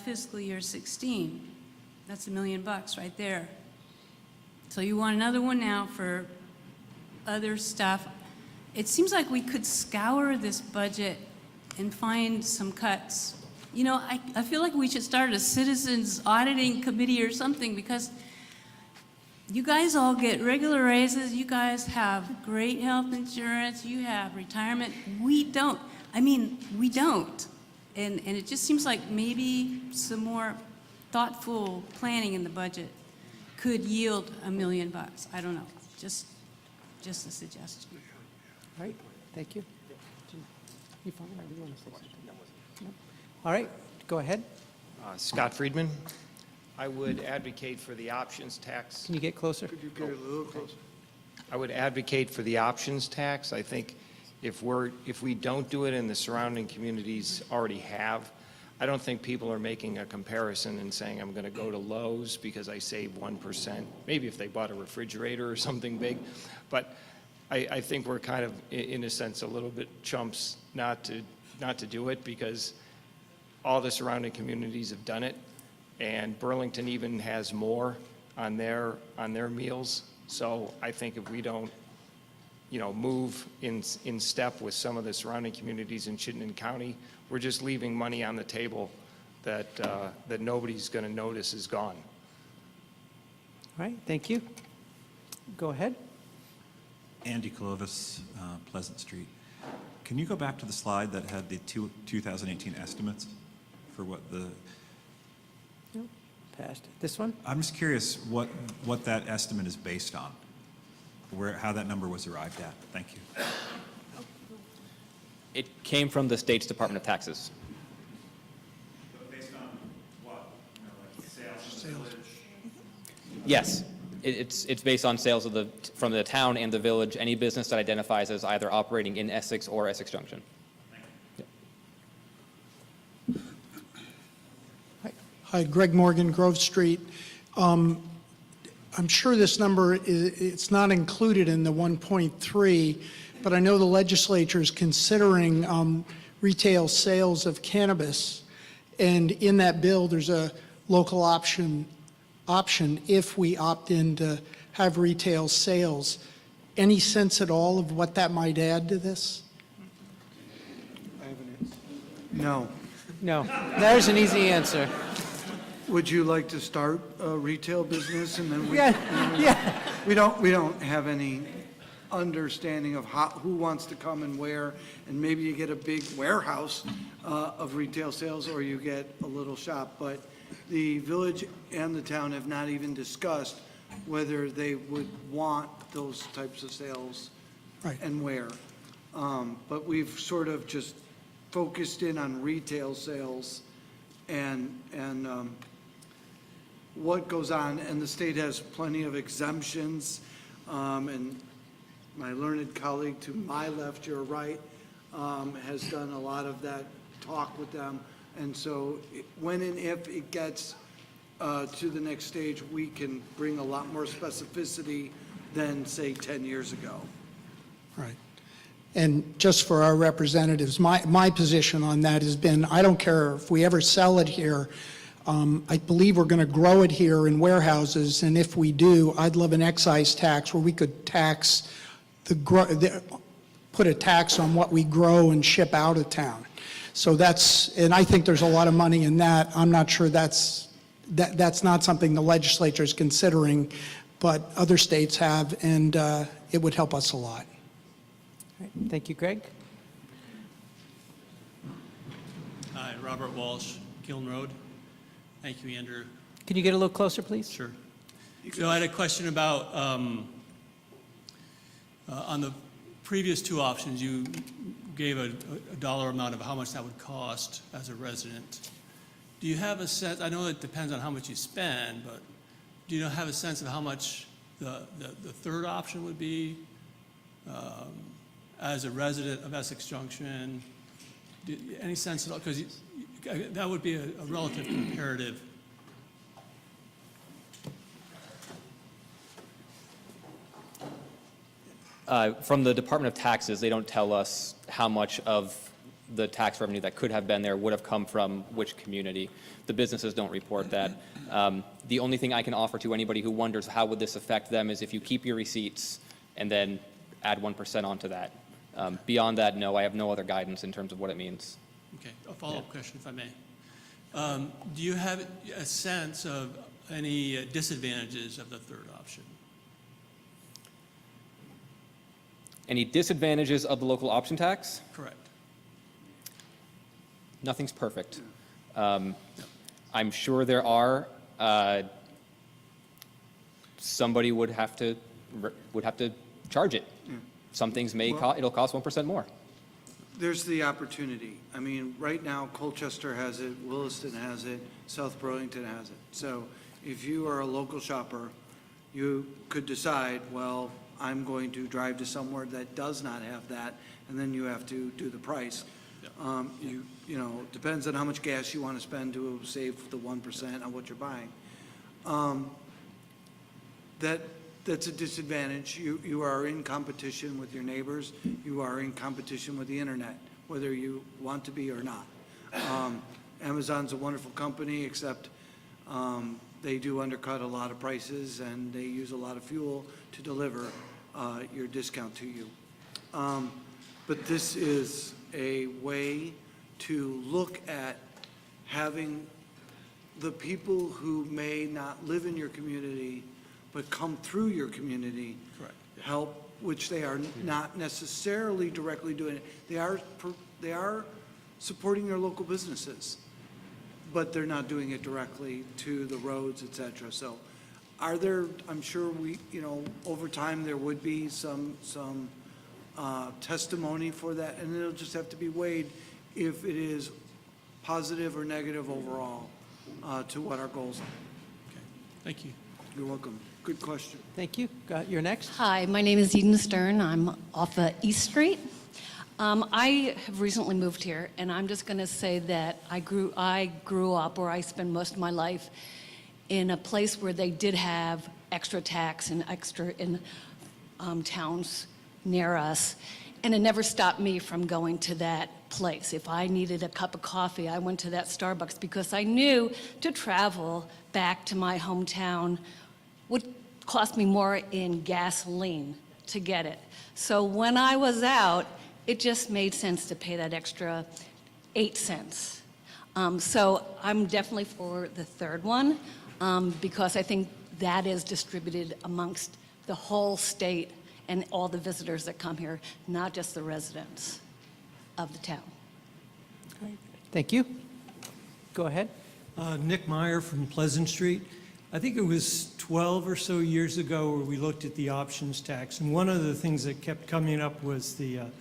L: fiscal year 16. That's $1 million right there. So you want another one now for other stuff. It seems like we could scour this budget and find some cuts. I feel like we should start a citizens auditing committee or something, because you guys all get regular raises, you guys have great health insurance, you have retirement. We don't. We don't. And it just seems like maybe some more thoughtful planning in the budget could yield $1 million. I don't know. Just a suggestion.
A: All right, thank you. You fine, or do you want to say something? No? All right, go ahead.
M: Scott Friedman. I would advocate for the options tax.
A: Can you get closer?
N: Could you get a little closer?
M: I would advocate for the options tax. I think if we don't do it and the surrounding communities already have, I don't think people are making a comparison and saying, I'm going to go to Lowe's because I save 1%. Maybe if they bought a refrigerator or something big. But I think we're kind of, in a sense, a little bit chumps not to do it, because all the surrounding communities have done it, and Burlington even has more on their meals. So I think if we don't, move in step with some of the surrounding communities in Chittenden County, we're just leaving money on the table that nobody's going to notice is gone.
A: All right, thank you. Go ahead.
O: Andy Clovis, Pleasant Street. Can you go back to the slide that had the 2018 estimates for what the...
A: Nope, passed. This one?
O: I'm just curious what that estimate is based on, how that number was arrived at. Thank you.
G: It came from the state's Department of Taxes.
O: Based on
G: Yes, it's based on sales from the town and the village, any business that identifies as either operating in Essex or Essex Junction.
N: Hi, Greg Morgan, Grove Street. I'm sure this number, it's not included in the 1.3, but I know the legislature is considering retail sales of cannabis, and in that bill, there's a local option if we opt in to have retail sales. Any sense at all of what that might add to this?
P: No.
A: No, there's an easy answer.
P: Would you like to start a retail business and then we?
A: Yeah.
P: We don't have any understanding of who wants to come and where, and maybe you get a big warehouse of retail sales or you get a little shop, but the village and the town have not even discussed whether they would want those types of sales and where. But we've sort of just focused in on retail sales and what goes on, and the state has plenty of exemptions, and my learned colleague to my left, your right, has done a lot of that talk with them, and so when and if it gets to the next stage, we can bring a lot more specificity than, say, 10 years ago.
N: Right. And just for our representatives, my position on that has been, I don't care if we ever sell it here. I believe we're going to grow it here in warehouses, and if we do, I'd love an excise tax where we could tax put a tax on what we grow and ship out of town. So and I think there's a lot of money in that. I'm not sure that's not something the legislature is considering, but other states have, and it would help us a lot.
A: All right, thank you, Greg.
Q: Hi, Robert Walsh, Giln Road. Thank you, Andrew.
A: Can you get a little closer, please?
Q: Sure. So I had a question about, on the previous two options, you gave a dollar amount of how much that would cost as a resident. Do you have a sense, I know it depends on how much you spend, but do you have a sense of how much the third option would be as a resident of Essex Junction? Any sense at all? Because that would be a relative comparative.
G: From the Department of Taxes, they don't tell us how much of the tax revenue that could have been there would have come from which community. The businesses don't report that. The only thing I can offer to anybody who wonders how would this affect them is if you keep your receipts and then add 1% onto that. Beyond that, no, I have no other guidance in terms of what it means.
Q: Okay, a follow-up question, if I may. Do you have a sense of any disadvantages of the third option?
G: Any disadvantages of the local option tax?
Q: Correct.
G: Nothing's perfect. I'm sure there are. Somebody would have to charge it. Some things it'll cost 1% more.
P: There's the opportunity. I mean, right now, Colchester has it, Williston has it, South Burlington has it. So if you are a local shopper, you could decide, well, I'm going to drive to somewhere that does not have that, and then you have to do the price. You know, depends on how much gas you want to spend to save the 1% on what you're buying. That's a disadvantage. You are in competition with your neighbors. You are in competition with the internet, whether you want to be or not. Amazon's a wonderful company, except they do undercut a lot of prices and they use a lot of fuel to deliver your discount to you. But this is a way to look at having the people who may not live in your community but come through your community help, which they are not necessarily directly doing it. They are supporting their local businesses, but they're not doing it directly to the roads, et cetera. So I'm sure over time there would be some testimony for that, and it'll just have to be weighed if it is positive or negative overall to what our goals are.
Q: Thank you.
P: You're welcome. Good question.
A: Thank you. You're next.
R: Hi, my name is Eden Stern. I'm off of East Street. I have recently moved here, and I'm just going to say that I grew up, or I spent most of my life, in a place where they did have extra tax and extra in towns near us, and it never stopped me from going to that place. If I needed a cup of coffee, I went to that Starbucks because I knew to travel back to my hometown would cost me more in gasoline to get it. So when I was out, it just made sense to pay that extra 8 cents. So I'm definitely for the third one because I think that is distributed amongst the whole state and all the visitors that come here, not just the residents of the town.
A: Thank you. Go ahead.
S: Nick Meyer from Pleasant Street. I think it was 12 or so years ago where we looked at the options tax, and one of the things that kept coming up was the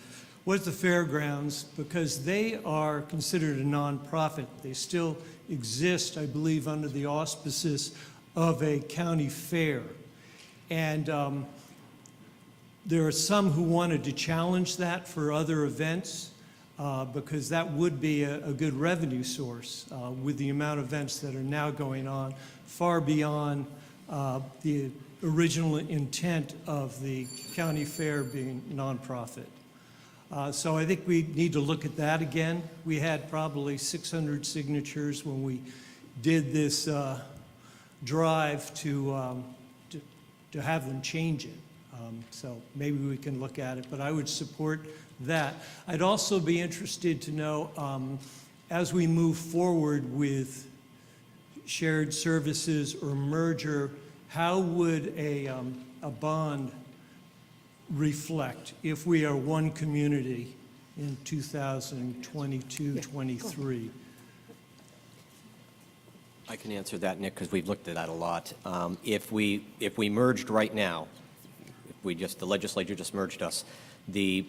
S: fairgrounds, because they are considered a nonprofit. They still exist, I believe, under the auspices of a county fair. And there are some who wanted to challenge that for other events because that would be a good revenue source with the amount of events that are now going on, far beyond the original intent of the county fair being nonprofit. So I think we need to look at that again. We had probably 600 signatures when we did this drive to have them change it. So maybe we can look at it, but I would support that. I'd also be interested to know, as we move forward with shared services or merger, how would a bond reflect if we are one community in 2022-23?
C: I can answer that, Nick, because we've looked at that a lot. If we merged right now, the legislature just merged us, the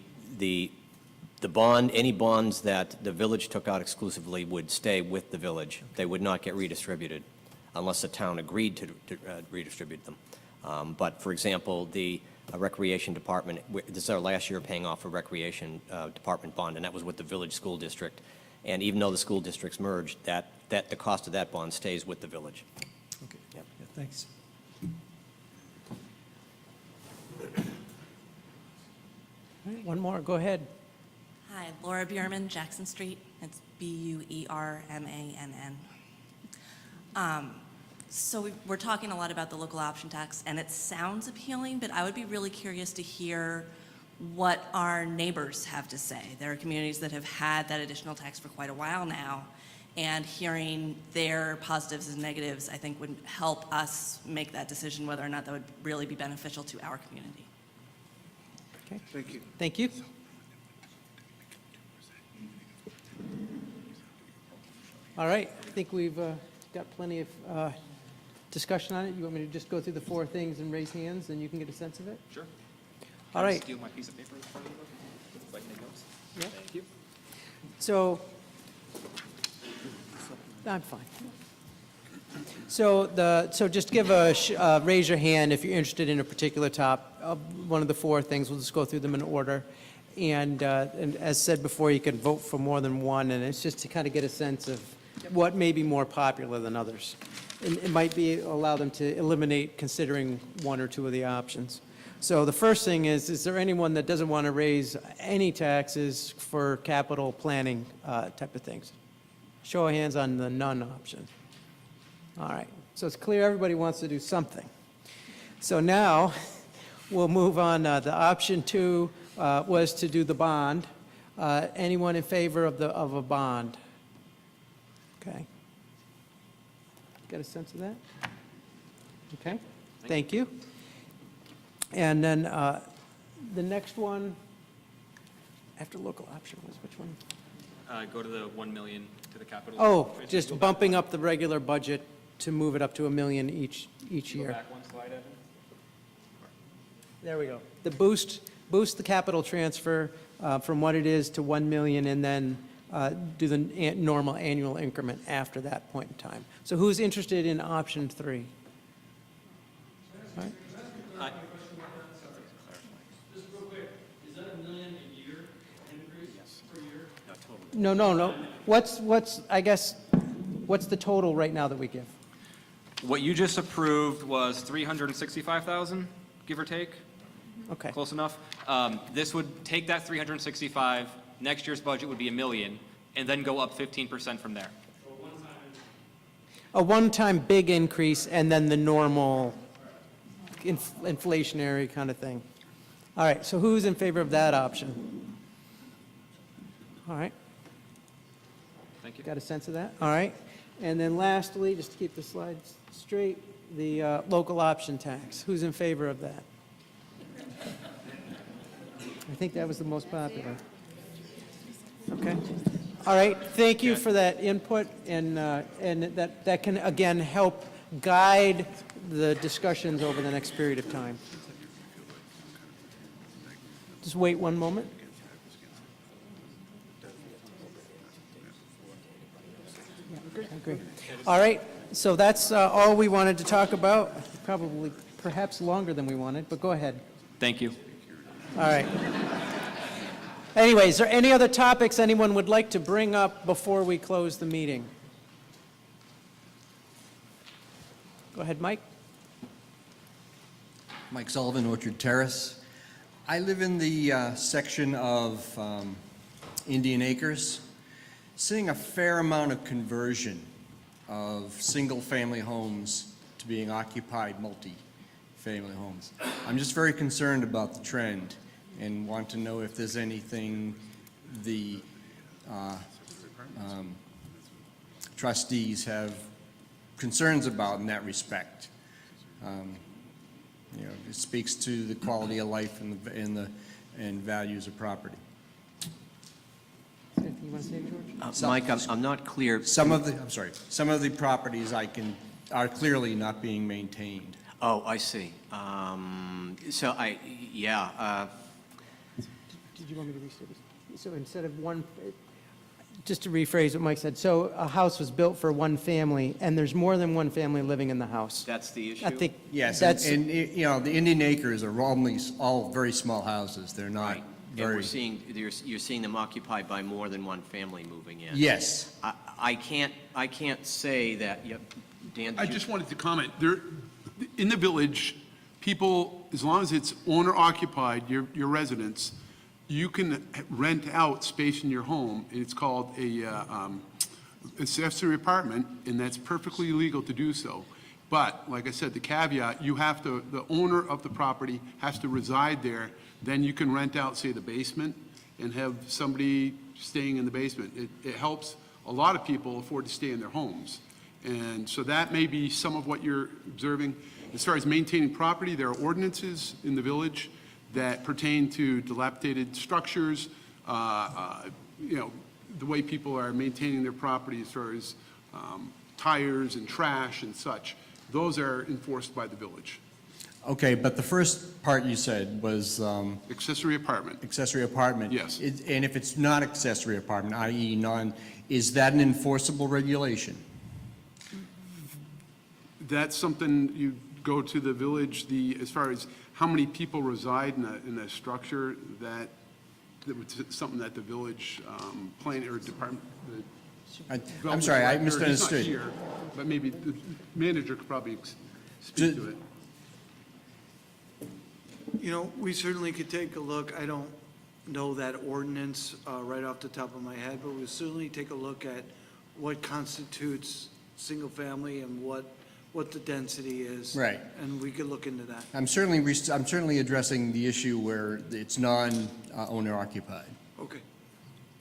C: bond, any bonds that the village took out exclusively would stay with the village. They would not get redistributed unless the town agreed to redistribute them. But for example, the recreation department, this is our last year paying off a recreation department bond, and that was with the village school district. And even though the school districts merged, that the cost of that bond stays with the village.
S: Okay, yeah, thanks.
A: All right, one more, go ahead.
T: Hi, Laura Bierman, Jackson Street. It's Buermann. So we're talking a lot about the local option tax, and it sounds appealing, but I would be really curious to hear what our neighbors have to say. There are communities that have had that additional tax for quite a while now, and hearing their positives and negatives, I think, would help us make that decision whether or not that would really be beneficial to our community.
A: Okay.
P: Thank you.
A: Thank you. All right, I think we've got plenty of discussion on it. You want me to just go through the four things and raise hands, and you can get a sense of it?
G: Sure.
A: All right.
G: Steal my piece of paper in front of you, if I can take notes.
A: Yeah.
G: Thank you.
A: So, I'm fine. So just give raise your hand if you're interested in a particular one of the four things. We'll just go through them in order. And as said before, you can vote for more than one, and it's just to kind of get a sense of what may be more popular than others. It might allow them to eliminate considering one or two of the options. So the first thing is there anyone that doesn't want to raise any taxes for capital planning type of things? Show of hands on the none option. All right, so it's clear everybody wants to do something. So now we'll move on. The option two was to do the bond. Anyone in favor of a bond? Okay. Get a sense of that? Okay, thank you. And then the next one, after local option was which one?
G: Go to the 1 million to the capital.
A: Oh, just bumping up the regular budget to move it up to $1 million each year.
G: Go back one slide, Evan.
A: There we go. The boost the capital transfer from what it is to 1 million, and then do the normal annual increment after that point in time. So who's interested in option three?
Q: Just real quick, is that $1 million a year increase per year?
A: No. I guess, what's the total right now that we give?
G: What you just approved was 365,000, give or take.
A: Okay.
G: Close enough. This would take that 365, next year's budget would be $1 million, and then go up 15% from there.
A: A one-time big increase and then the normal inflationary kind of thing. All right, so who's in favor of that option? All right.
G: Thank you.
A: Got a sense of that? All right. And then lastly, just to keep the slides straight, the local option tax. Who's in favor of that? I think that was the most popular. Okay. All right, thank you for that input, and that can, again, help guide the discussions over the next period of time. Just wait one moment. Yeah, I agree. All right, so that's all we wanted to talk about, probably perhaps longer than we wanted, but go ahead.
G: Thank you.
A: All right. Anyway, is there any other topics anyone would like to bring up before we close the meeting? Go ahead, Mike.
U: Mike Sullivan, Orchard Terrace. I live in the section of Indian Acres, seeing a fair amount of conversion of single-family homes to being occupied multi-family homes. I'm just very concerned about the trend and want to know if there's anything the trustees have concerns about in that respect. It speaks to the quality of life and values of property.
A: Anything you want to say, George?
C: Mike, I'm not clear.
U: Some of the properties are clearly not being maintained.
C: Oh, I see.
A: Did you want me to restate this? So instead of one, just to rephrase what Mike said, so a house was built for one family, and there's more than one family living in the house.
C: That's the issue?
A: I think
U: Yes,
A: that's,
U: and the Indian Acres are all very small houses. They're not
C: Right. And
U: very.
C: you're seeing them occupied by more than one family moving in.
U: Yes.
C: I can't say that, Dan,
V: I just wanted to comment, in the village, people, as long as it's owner-occupied, your residence, you can rent out space in your home, and it's called a accessory apartment, and that's perfectly legal to do so. But, like I said, the caveat, the owner of the property has to reside there, then you can rent out, say, the basement, and have somebody staying in the basement. It helps a lot of people afford to stay in their homes. And so that may be some of what you're observing. As far as maintaining property, there are ordinances in the village that pertain to dilapidated structures, the way people are maintaining their property as far as tires and trash and such. Those are enforced by the village.
U: Okay, but the first part you said was.
V: Accessory apartment.
U: Accessory apartment.
V: Yes.
U: And if it's not accessory apartment, i.e. is that an enforceable regulation?
V: That's something you go to the village, as far as how many people reside in a structure, that was something that the village planning or department.
U: I'm sorry, I misunderstood.
V: He's not here, but maybe the manager could probably speak to it.
P: We certainly could take a look. I don't know that ordinance right off the top of my head, but we'll certainly take a look at what constitutes single family and what the density is.
U: Right.
P: And we could look into that.
U: I'm certainly addressing the issue where it's non-owner occupied.
P: Okay.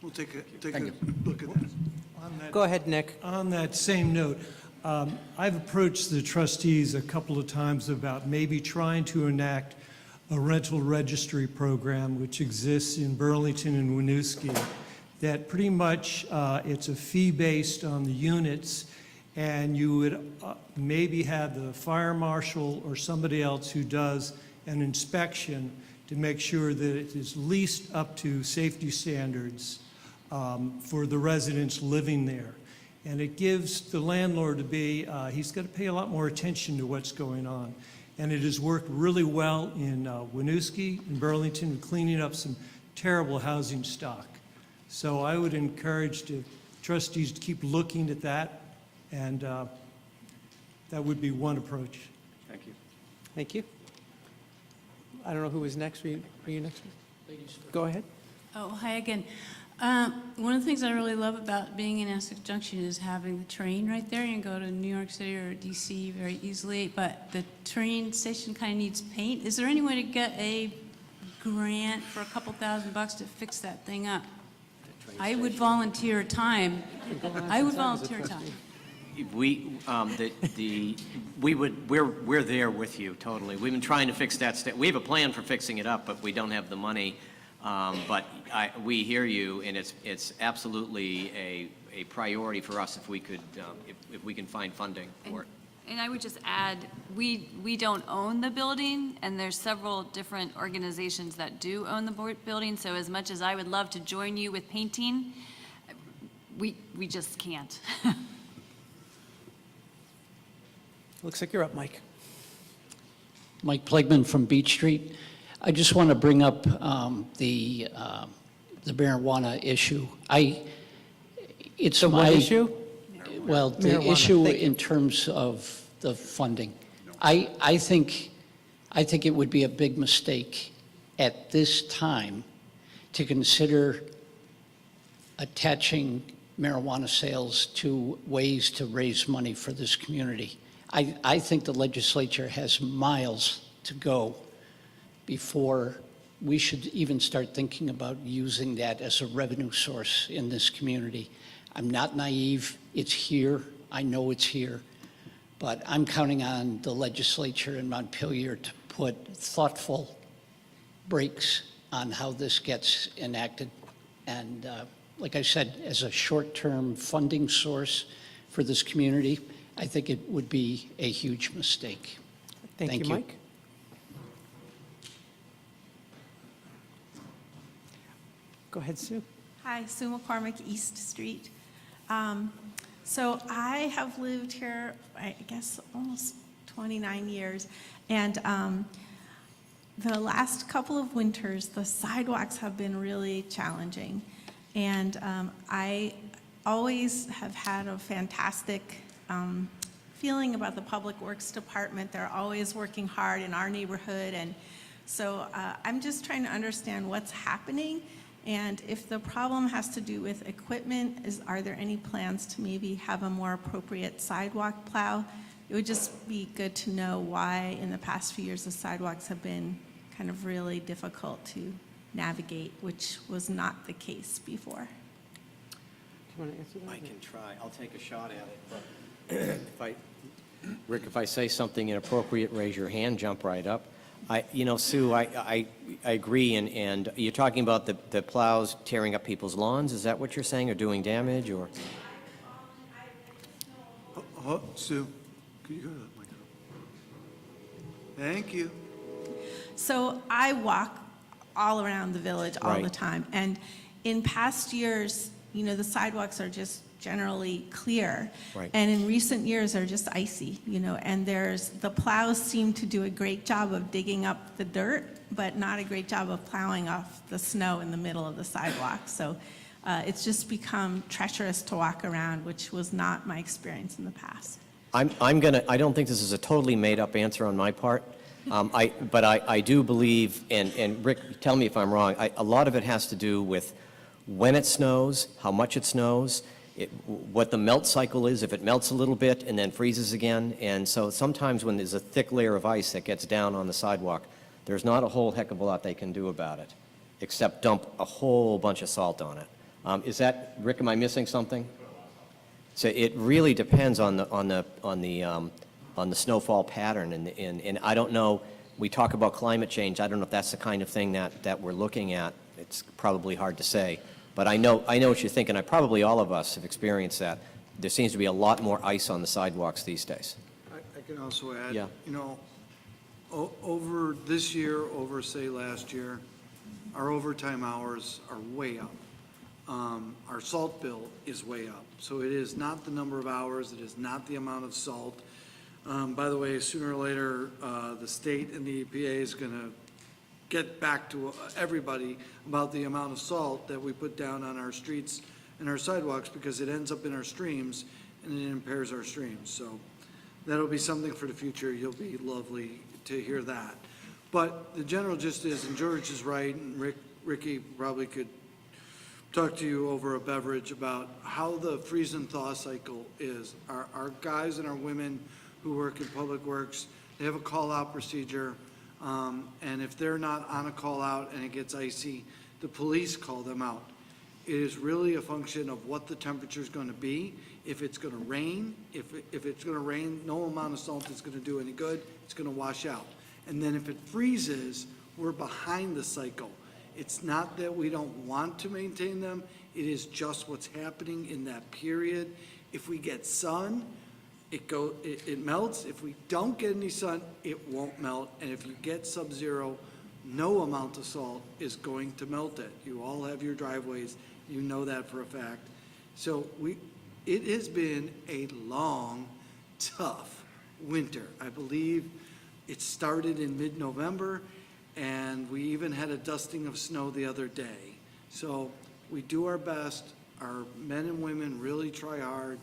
P: We'll take a
U: Thank you.
P: look at that.
A: go ahead, Nick.
S: On that same note, I've approached the trustees a couple of times about maybe trying to enact a rental registry program which exists in Burlington and Winooski, that pretty much it's a fee based on the units, and you would maybe have the fire marshal or somebody else who does an inspection to make sure that it is least up to safety standards for the residents living there. And it gives the landlord he's got to pay a lot more attention to what's going on. and it has worked really well in Winooski and Burlington, cleaning up some terrible housing stock. So I would encourage the trustees to keep looking at that, and that would be one approach.
C: Thank you.
A: Thank you. I don't know who was next. Were you next? Go ahead.
L: Oh, hi again. One of the things I really love about being in Essex Junction is having the train right there. You can go to New York City or DC very easily, but the train station kind of needs paint. Is there any way to get a grant for a couple $1,000 to fix that thing up? I would volunteer time. I would volunteer time.
C: We're there with you, totally. We've been trying to fix that. We have a plan for fixing it up, but we don't have the money. But we hear you, and it's absolutely a priority for us if we could, if we can find funding for it.
H: And I would just add, we don't own the building, and there's several different organizations that do own the building, so as much as I would love to join you with painting, we just can't.
A: Looks like you're up, Mike.
B: Mike Plegman from Beach Street. I just want to bring up the marijuana issue. It's
A: The what
B: my
A: issue?
B: Well, the
A: Marijuana.
B: issue
A: Thank you.
B: in terms of the funding. I think it would be a big mistake at this time to consider attaching marijuana sales to ways to raise money for this community. I think the legislature has miles to go before we should even start thinking about using that as a revenue source in this community. I'm not naive. It's here. I know it's here. But I'm counting on the legislature in Montpelier to put thoughtful brakes on how this gets enacted. And like I said, as a short-term funding source for this community, I think it would be a huge mistake.
A: Thank you, Mike. Go ahead, Sue.
E: Hi, Sue McCormick, East Street. So I have lived here, I guess, almost 29 years, and the last couple of winters, the sidewalks have been really challenging. And I always have had a fantastic feeling about the Public Works Department. They're always working hard in our neighborhood, and so I'm just trying to understand what's happening. And if the problem has to do with equipment, are there any plans to maybe have a more appropriate sidewalk plow? It would just be good to know why in the past few years the sidewalks have been kind of really difficult to navigate, which was not the case before.
A: Do you want to answer that?
C: I can try. I'll take a shot at it. But Rick, if I say something inappropriate, raise your hand, jump right up. Sue, I agree, and you're talking about the plows tearing up people's lawns. Is that what you're saying, or doing damage, or?
P: Sue, could you go to the microphone? Thank you.
E: So I walk all around the village all the
C: Right.
E: time. And in past years, the sidewalks are just generally clear.
C: Right.
E: And in recent years are just icy, and the plows seem to do a great job of digging up the dirt, but not a great job of plowing off the snow in the middle of the sidewalk. So it's just become treacherous to walk around, which was not my experience in the past.
C: I don't think this is a totally made-up answer on my part, but I do believe, and Rick, tell me if I'm wrong, a lot of it has to do with when it snows, how much it snows, what the melt cycle is, if it melts a little bit and then freezes again. And so sometimes when there's a thick layer of ice that gets down on the sidewalk, there's not a whole heck of a lot they can do about it, except dump a whole bunch of salt on it. Is that, Rick, am I missing something? So it really depends on the snowfall pattern, and I don't know, we talk about climate change, I don't know if that's the kind of thing that we're looking at. It's probably hard to say. But I know what you're thinking. Probably all of us have experienced that. There seems to be a lot more ice on the sidewalks these days.
P: I can also add,
C: Yeah.
P: over this year, over say last year, our overtime hours are way up. Our salt bill is way up. So it is not the number of hours, it is not the amount of salt. By the way, sooner or later, the state and the EPA is going to get back to everybody about the amount of salt that we put down on our streets and our sidewalks, because it ends up in our streams and it impairs our streams. So that'll be something for the future. You'll be lovely to hear that. But the general gist is, and George is right, and Ricky probably could talk to you over a beverage about how the freeze and thaw cycle is. Our guys and our women who work in Public Works, they have a call-out procedure, and if they're not on a call-out and it gets icy, the police call them out. It is really a function of what the temperature is going to be. If it's going to rain, if it's going to rain, no amount of salt is going to do any good. It's going to wash out. And then if it freezes, we're behind the cycle. It's not that we don't want to maintain them. It is just what's happening in that period. If we get sun, it melts. If we don't get any sun, it won't melt. And if you get sub-zero, no amount of salt is going to melt it. You all have your driveways. You know that for a fact. So it has been a long, tough winter. I believe it started in mid-November, and we even had a dusting of snow the other day. So we do our best. Our men and women really try hard.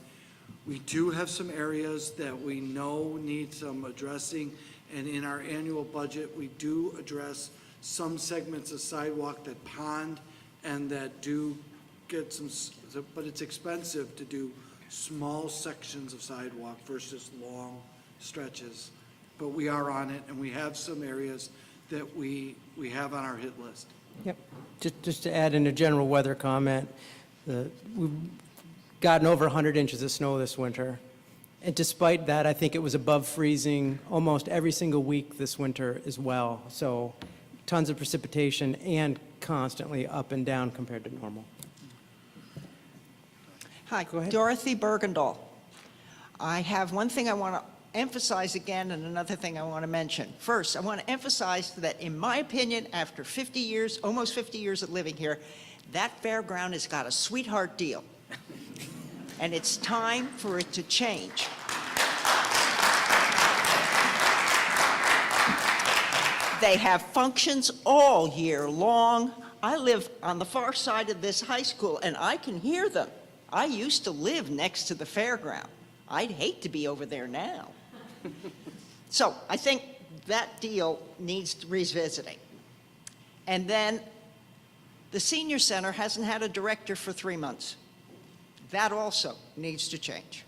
P: We do have some areas that we know need some addressing, and in our annual budget, we do address some segments of sidewalk that pond and that do get some, but it's expensive to do small sections of sidewalk versus long stretches. But we are on it, and we have some areas that we have on our hit list.
A: Yep. Just to add in a general weather comment, we've gotten over 100 inches of snow this winter. And despite that, I think it was above freezing almost every single week this winter as well. So tons of precipitation and constantly up and down compared to normal.
D: Hi,
A: Go ahead.
D: Dorothy Bergendahl. I have one thing I want to emphasize again and another thing I want to mention. First, I want to emphasize that in my opinion, after 50 years, almost 50 years of living here, that fairground has got a sweetheart deal. And it's time for it to change. They have functions all year long. I live on the far side of this high school, and I can hear them. I used to live next to the fairground. I'd hate to be over there now. So I think that deal needs revisiting. And then the senior center hasn't had a director for 3 months. That also needs to change.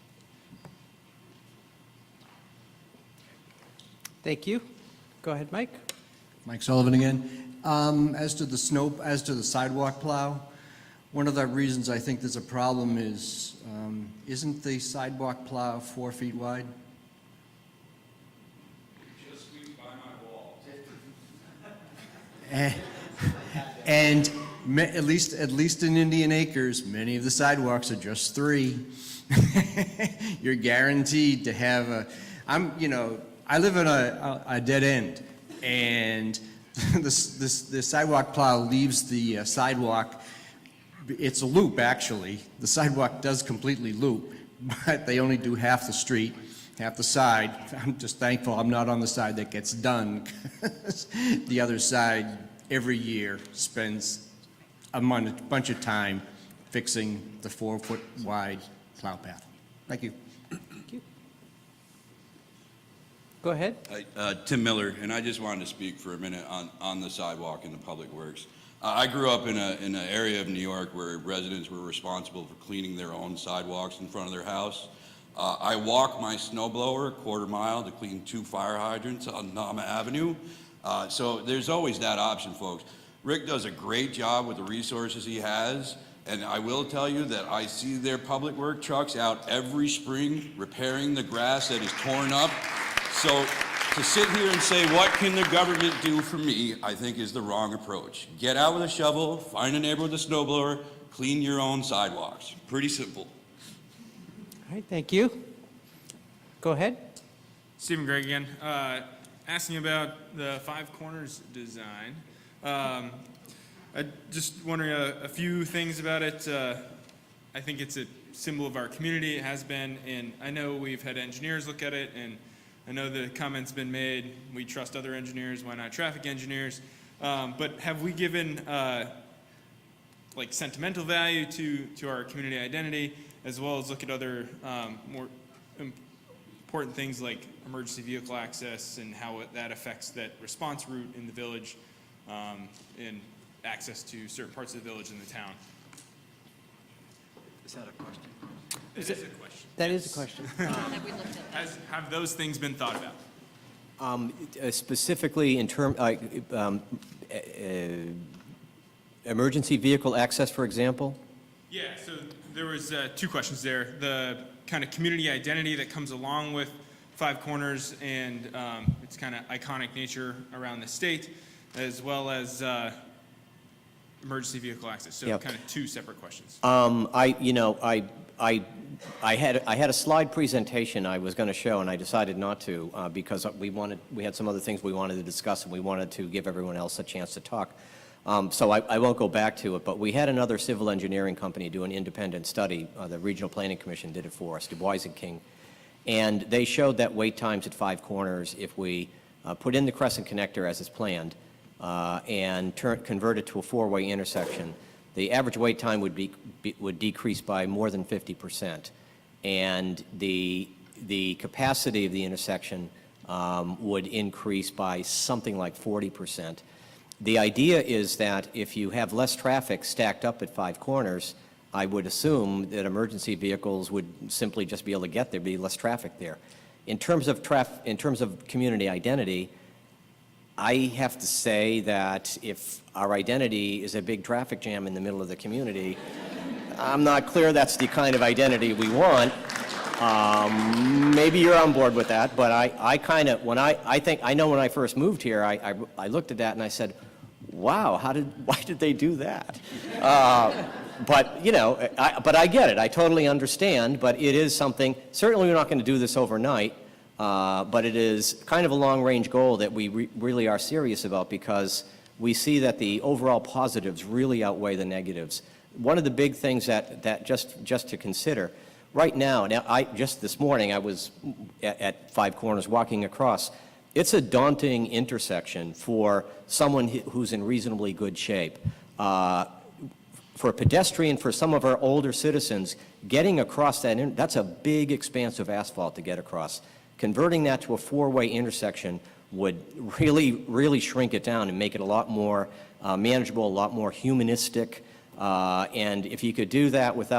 A: Thank you. Go ahead, Mike.
U: Mike Sullivan again. As to the sidewalk plow, one of the reasons I think there's a problem is, isn't the sidewalk plow 4 feet wide?
F: Just squeeze by my wall.
U: And at least in Indian Acres, many of the sidewalks are just 3. You're guaranteed to have I live in a dead end, and the sidewalk plow leaves the sidewalk. It's a loop, actually. The sidewalk does completely loop, but they only do half the street, half the side. I'm just thankful I'm not on the side that gets done, because the other side every year spends a bunch of time fixing the 4-foot wide plow path. Thank you.
A: Go ahead.
F: Tim Miller, and I just wanted to speak for a minute on the sidewalk and the public works. I grew up in an area of New York where residents were responsible for cleaning their own sidewalks in front of their house. I walk my snowblower a quarter mile to clean 2 fire hydrants on Nama Avenue. So there's always that option, folks. Rick does a great job with the resources he has, and I will tell you that I see their public work trucks out every spring repairing the grass that is torn up. So to sit here and say, what can the government do for me, I think is the wrong approach. Get out with a shovel, find a neighbor with a snowblower, clean your own sidewalks. Pretty simple.
A: All right, thank you. Go ahead.
W: Stephen Gregg again. Asking about the 5 corners design. I just wondering a few things about it. I think it's a symbol of our community. It has been, and I know we've had engineers look at it, and I know the comment's been made, we trust other engineers, why not traffic engineers? But have we given like sentimental value to our community identity, as well as look at other more important things like emergency vehicle access and how that affects that response route in the village and access to certain parts of the village and the town?
A: Is that a question?
W: It is a question.
A: That is a question.
W: Have those things been thought about?
C: Specifically in emergency vehicle access, for example?
W: Yeah, so there was 2 questions there. The kind of community identity that comes along with Five Corners and its kind of iconic nature around the state, as well as emergency vehicle access. So
C: Yep.
W: kind of 2 separate questions.
C: I had a slide presentation I was going to show, and I decided not to because we had some other things we wanted to discuss, and we wanted to give everyone else a chance to talk. So I won't go back to it, but we had another civil engineering company do an independent study. The Regional Planning Commission did it for us, Du Bois and King, and they showed that wait times at Five Corners, if we put in the Crescent Connector as is planned and convert it to a 4-way intersection, the average wait time would decrease by more than 50%, and the capacity of the intersection would increase by something like 40%. The idea is that if you have less traffic stacked up at Five Corners, I would assume that emergency vehicles would simply just be able to get there, be less traffic there. In terms of community identity, I have to say that if our identity is a big traffic jam in the middle of the community, I'm not clear that's the kind of identity we want. Maybe you're on board with that, but I kind of, when I know when I first moved here, I looked at that and I said, wow, why did they do that? But, but I get it. I totally understand, but it is something, certainly we're not going to do this overnight, but it is kind of a long-range goal that we really are serious about because we see that the overall positives really outweigh the negatives. One of the big things that just to consider, right now, just this morning I was at Five Corners walking across. It's a daunting intersection for someone who's in reasonably good shape. For a pedestrian, for some of our older citizens, getting across that's a big expanse of asphalt to get across. Converting that to a 4-way intersection would really shrink it down and make it a lot more manageable, a lot more humanistic. And if you could do that with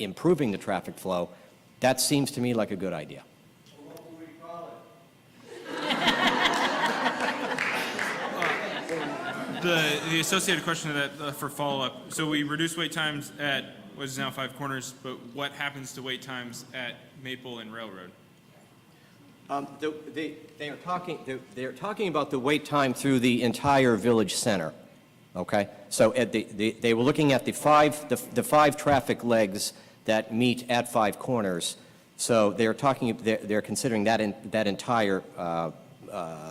C: improving the traffic flow, that seems to me like a good idea.
W: The associated question to that for follow-up. So we reduce wait times at what is now Five Corners, but what happens to wait times at Maple and Railroad?
C: They're talking about the wait time through the entire village center. Okay, so they were looking at the five traffic legs that meet at Five Corners. So they're considering that entire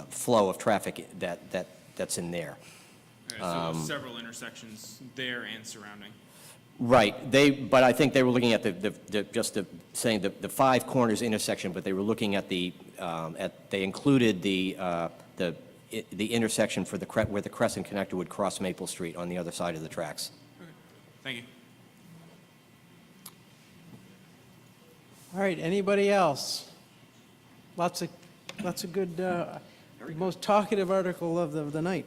C: flow of traffic that's in there.
W: So several intersections there and surrounding.
C: Right. But I think they were looking at the Five Corners intersection, but they were looking at they included the intersection for where the Crescent Connector would cross Maple Street on the other side of the tracks.
W: Okay. Thank you.
A: All right, anybody else? Lots of good, most talkative article of the night,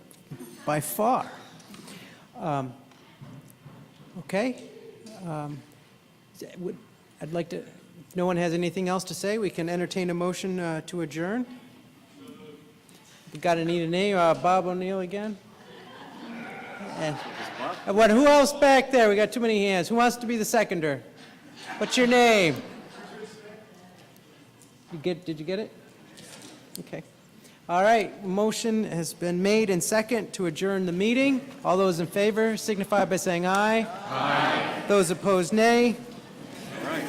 A: by far. Okay. I'd like to, if no one has anything else to say, we can entertain a motion to adjourn. We got to need a name, Bob O'Neill again? And who else back there? We got too many hands. Who wants to be the seconder? What's your name? Did you get it? Okay. All right, motion has been made and second to adjourn the meeting. All those in favor signify by saying aye. Aye. Those opposed, nay. All right.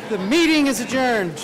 A: The meeting is adjourned.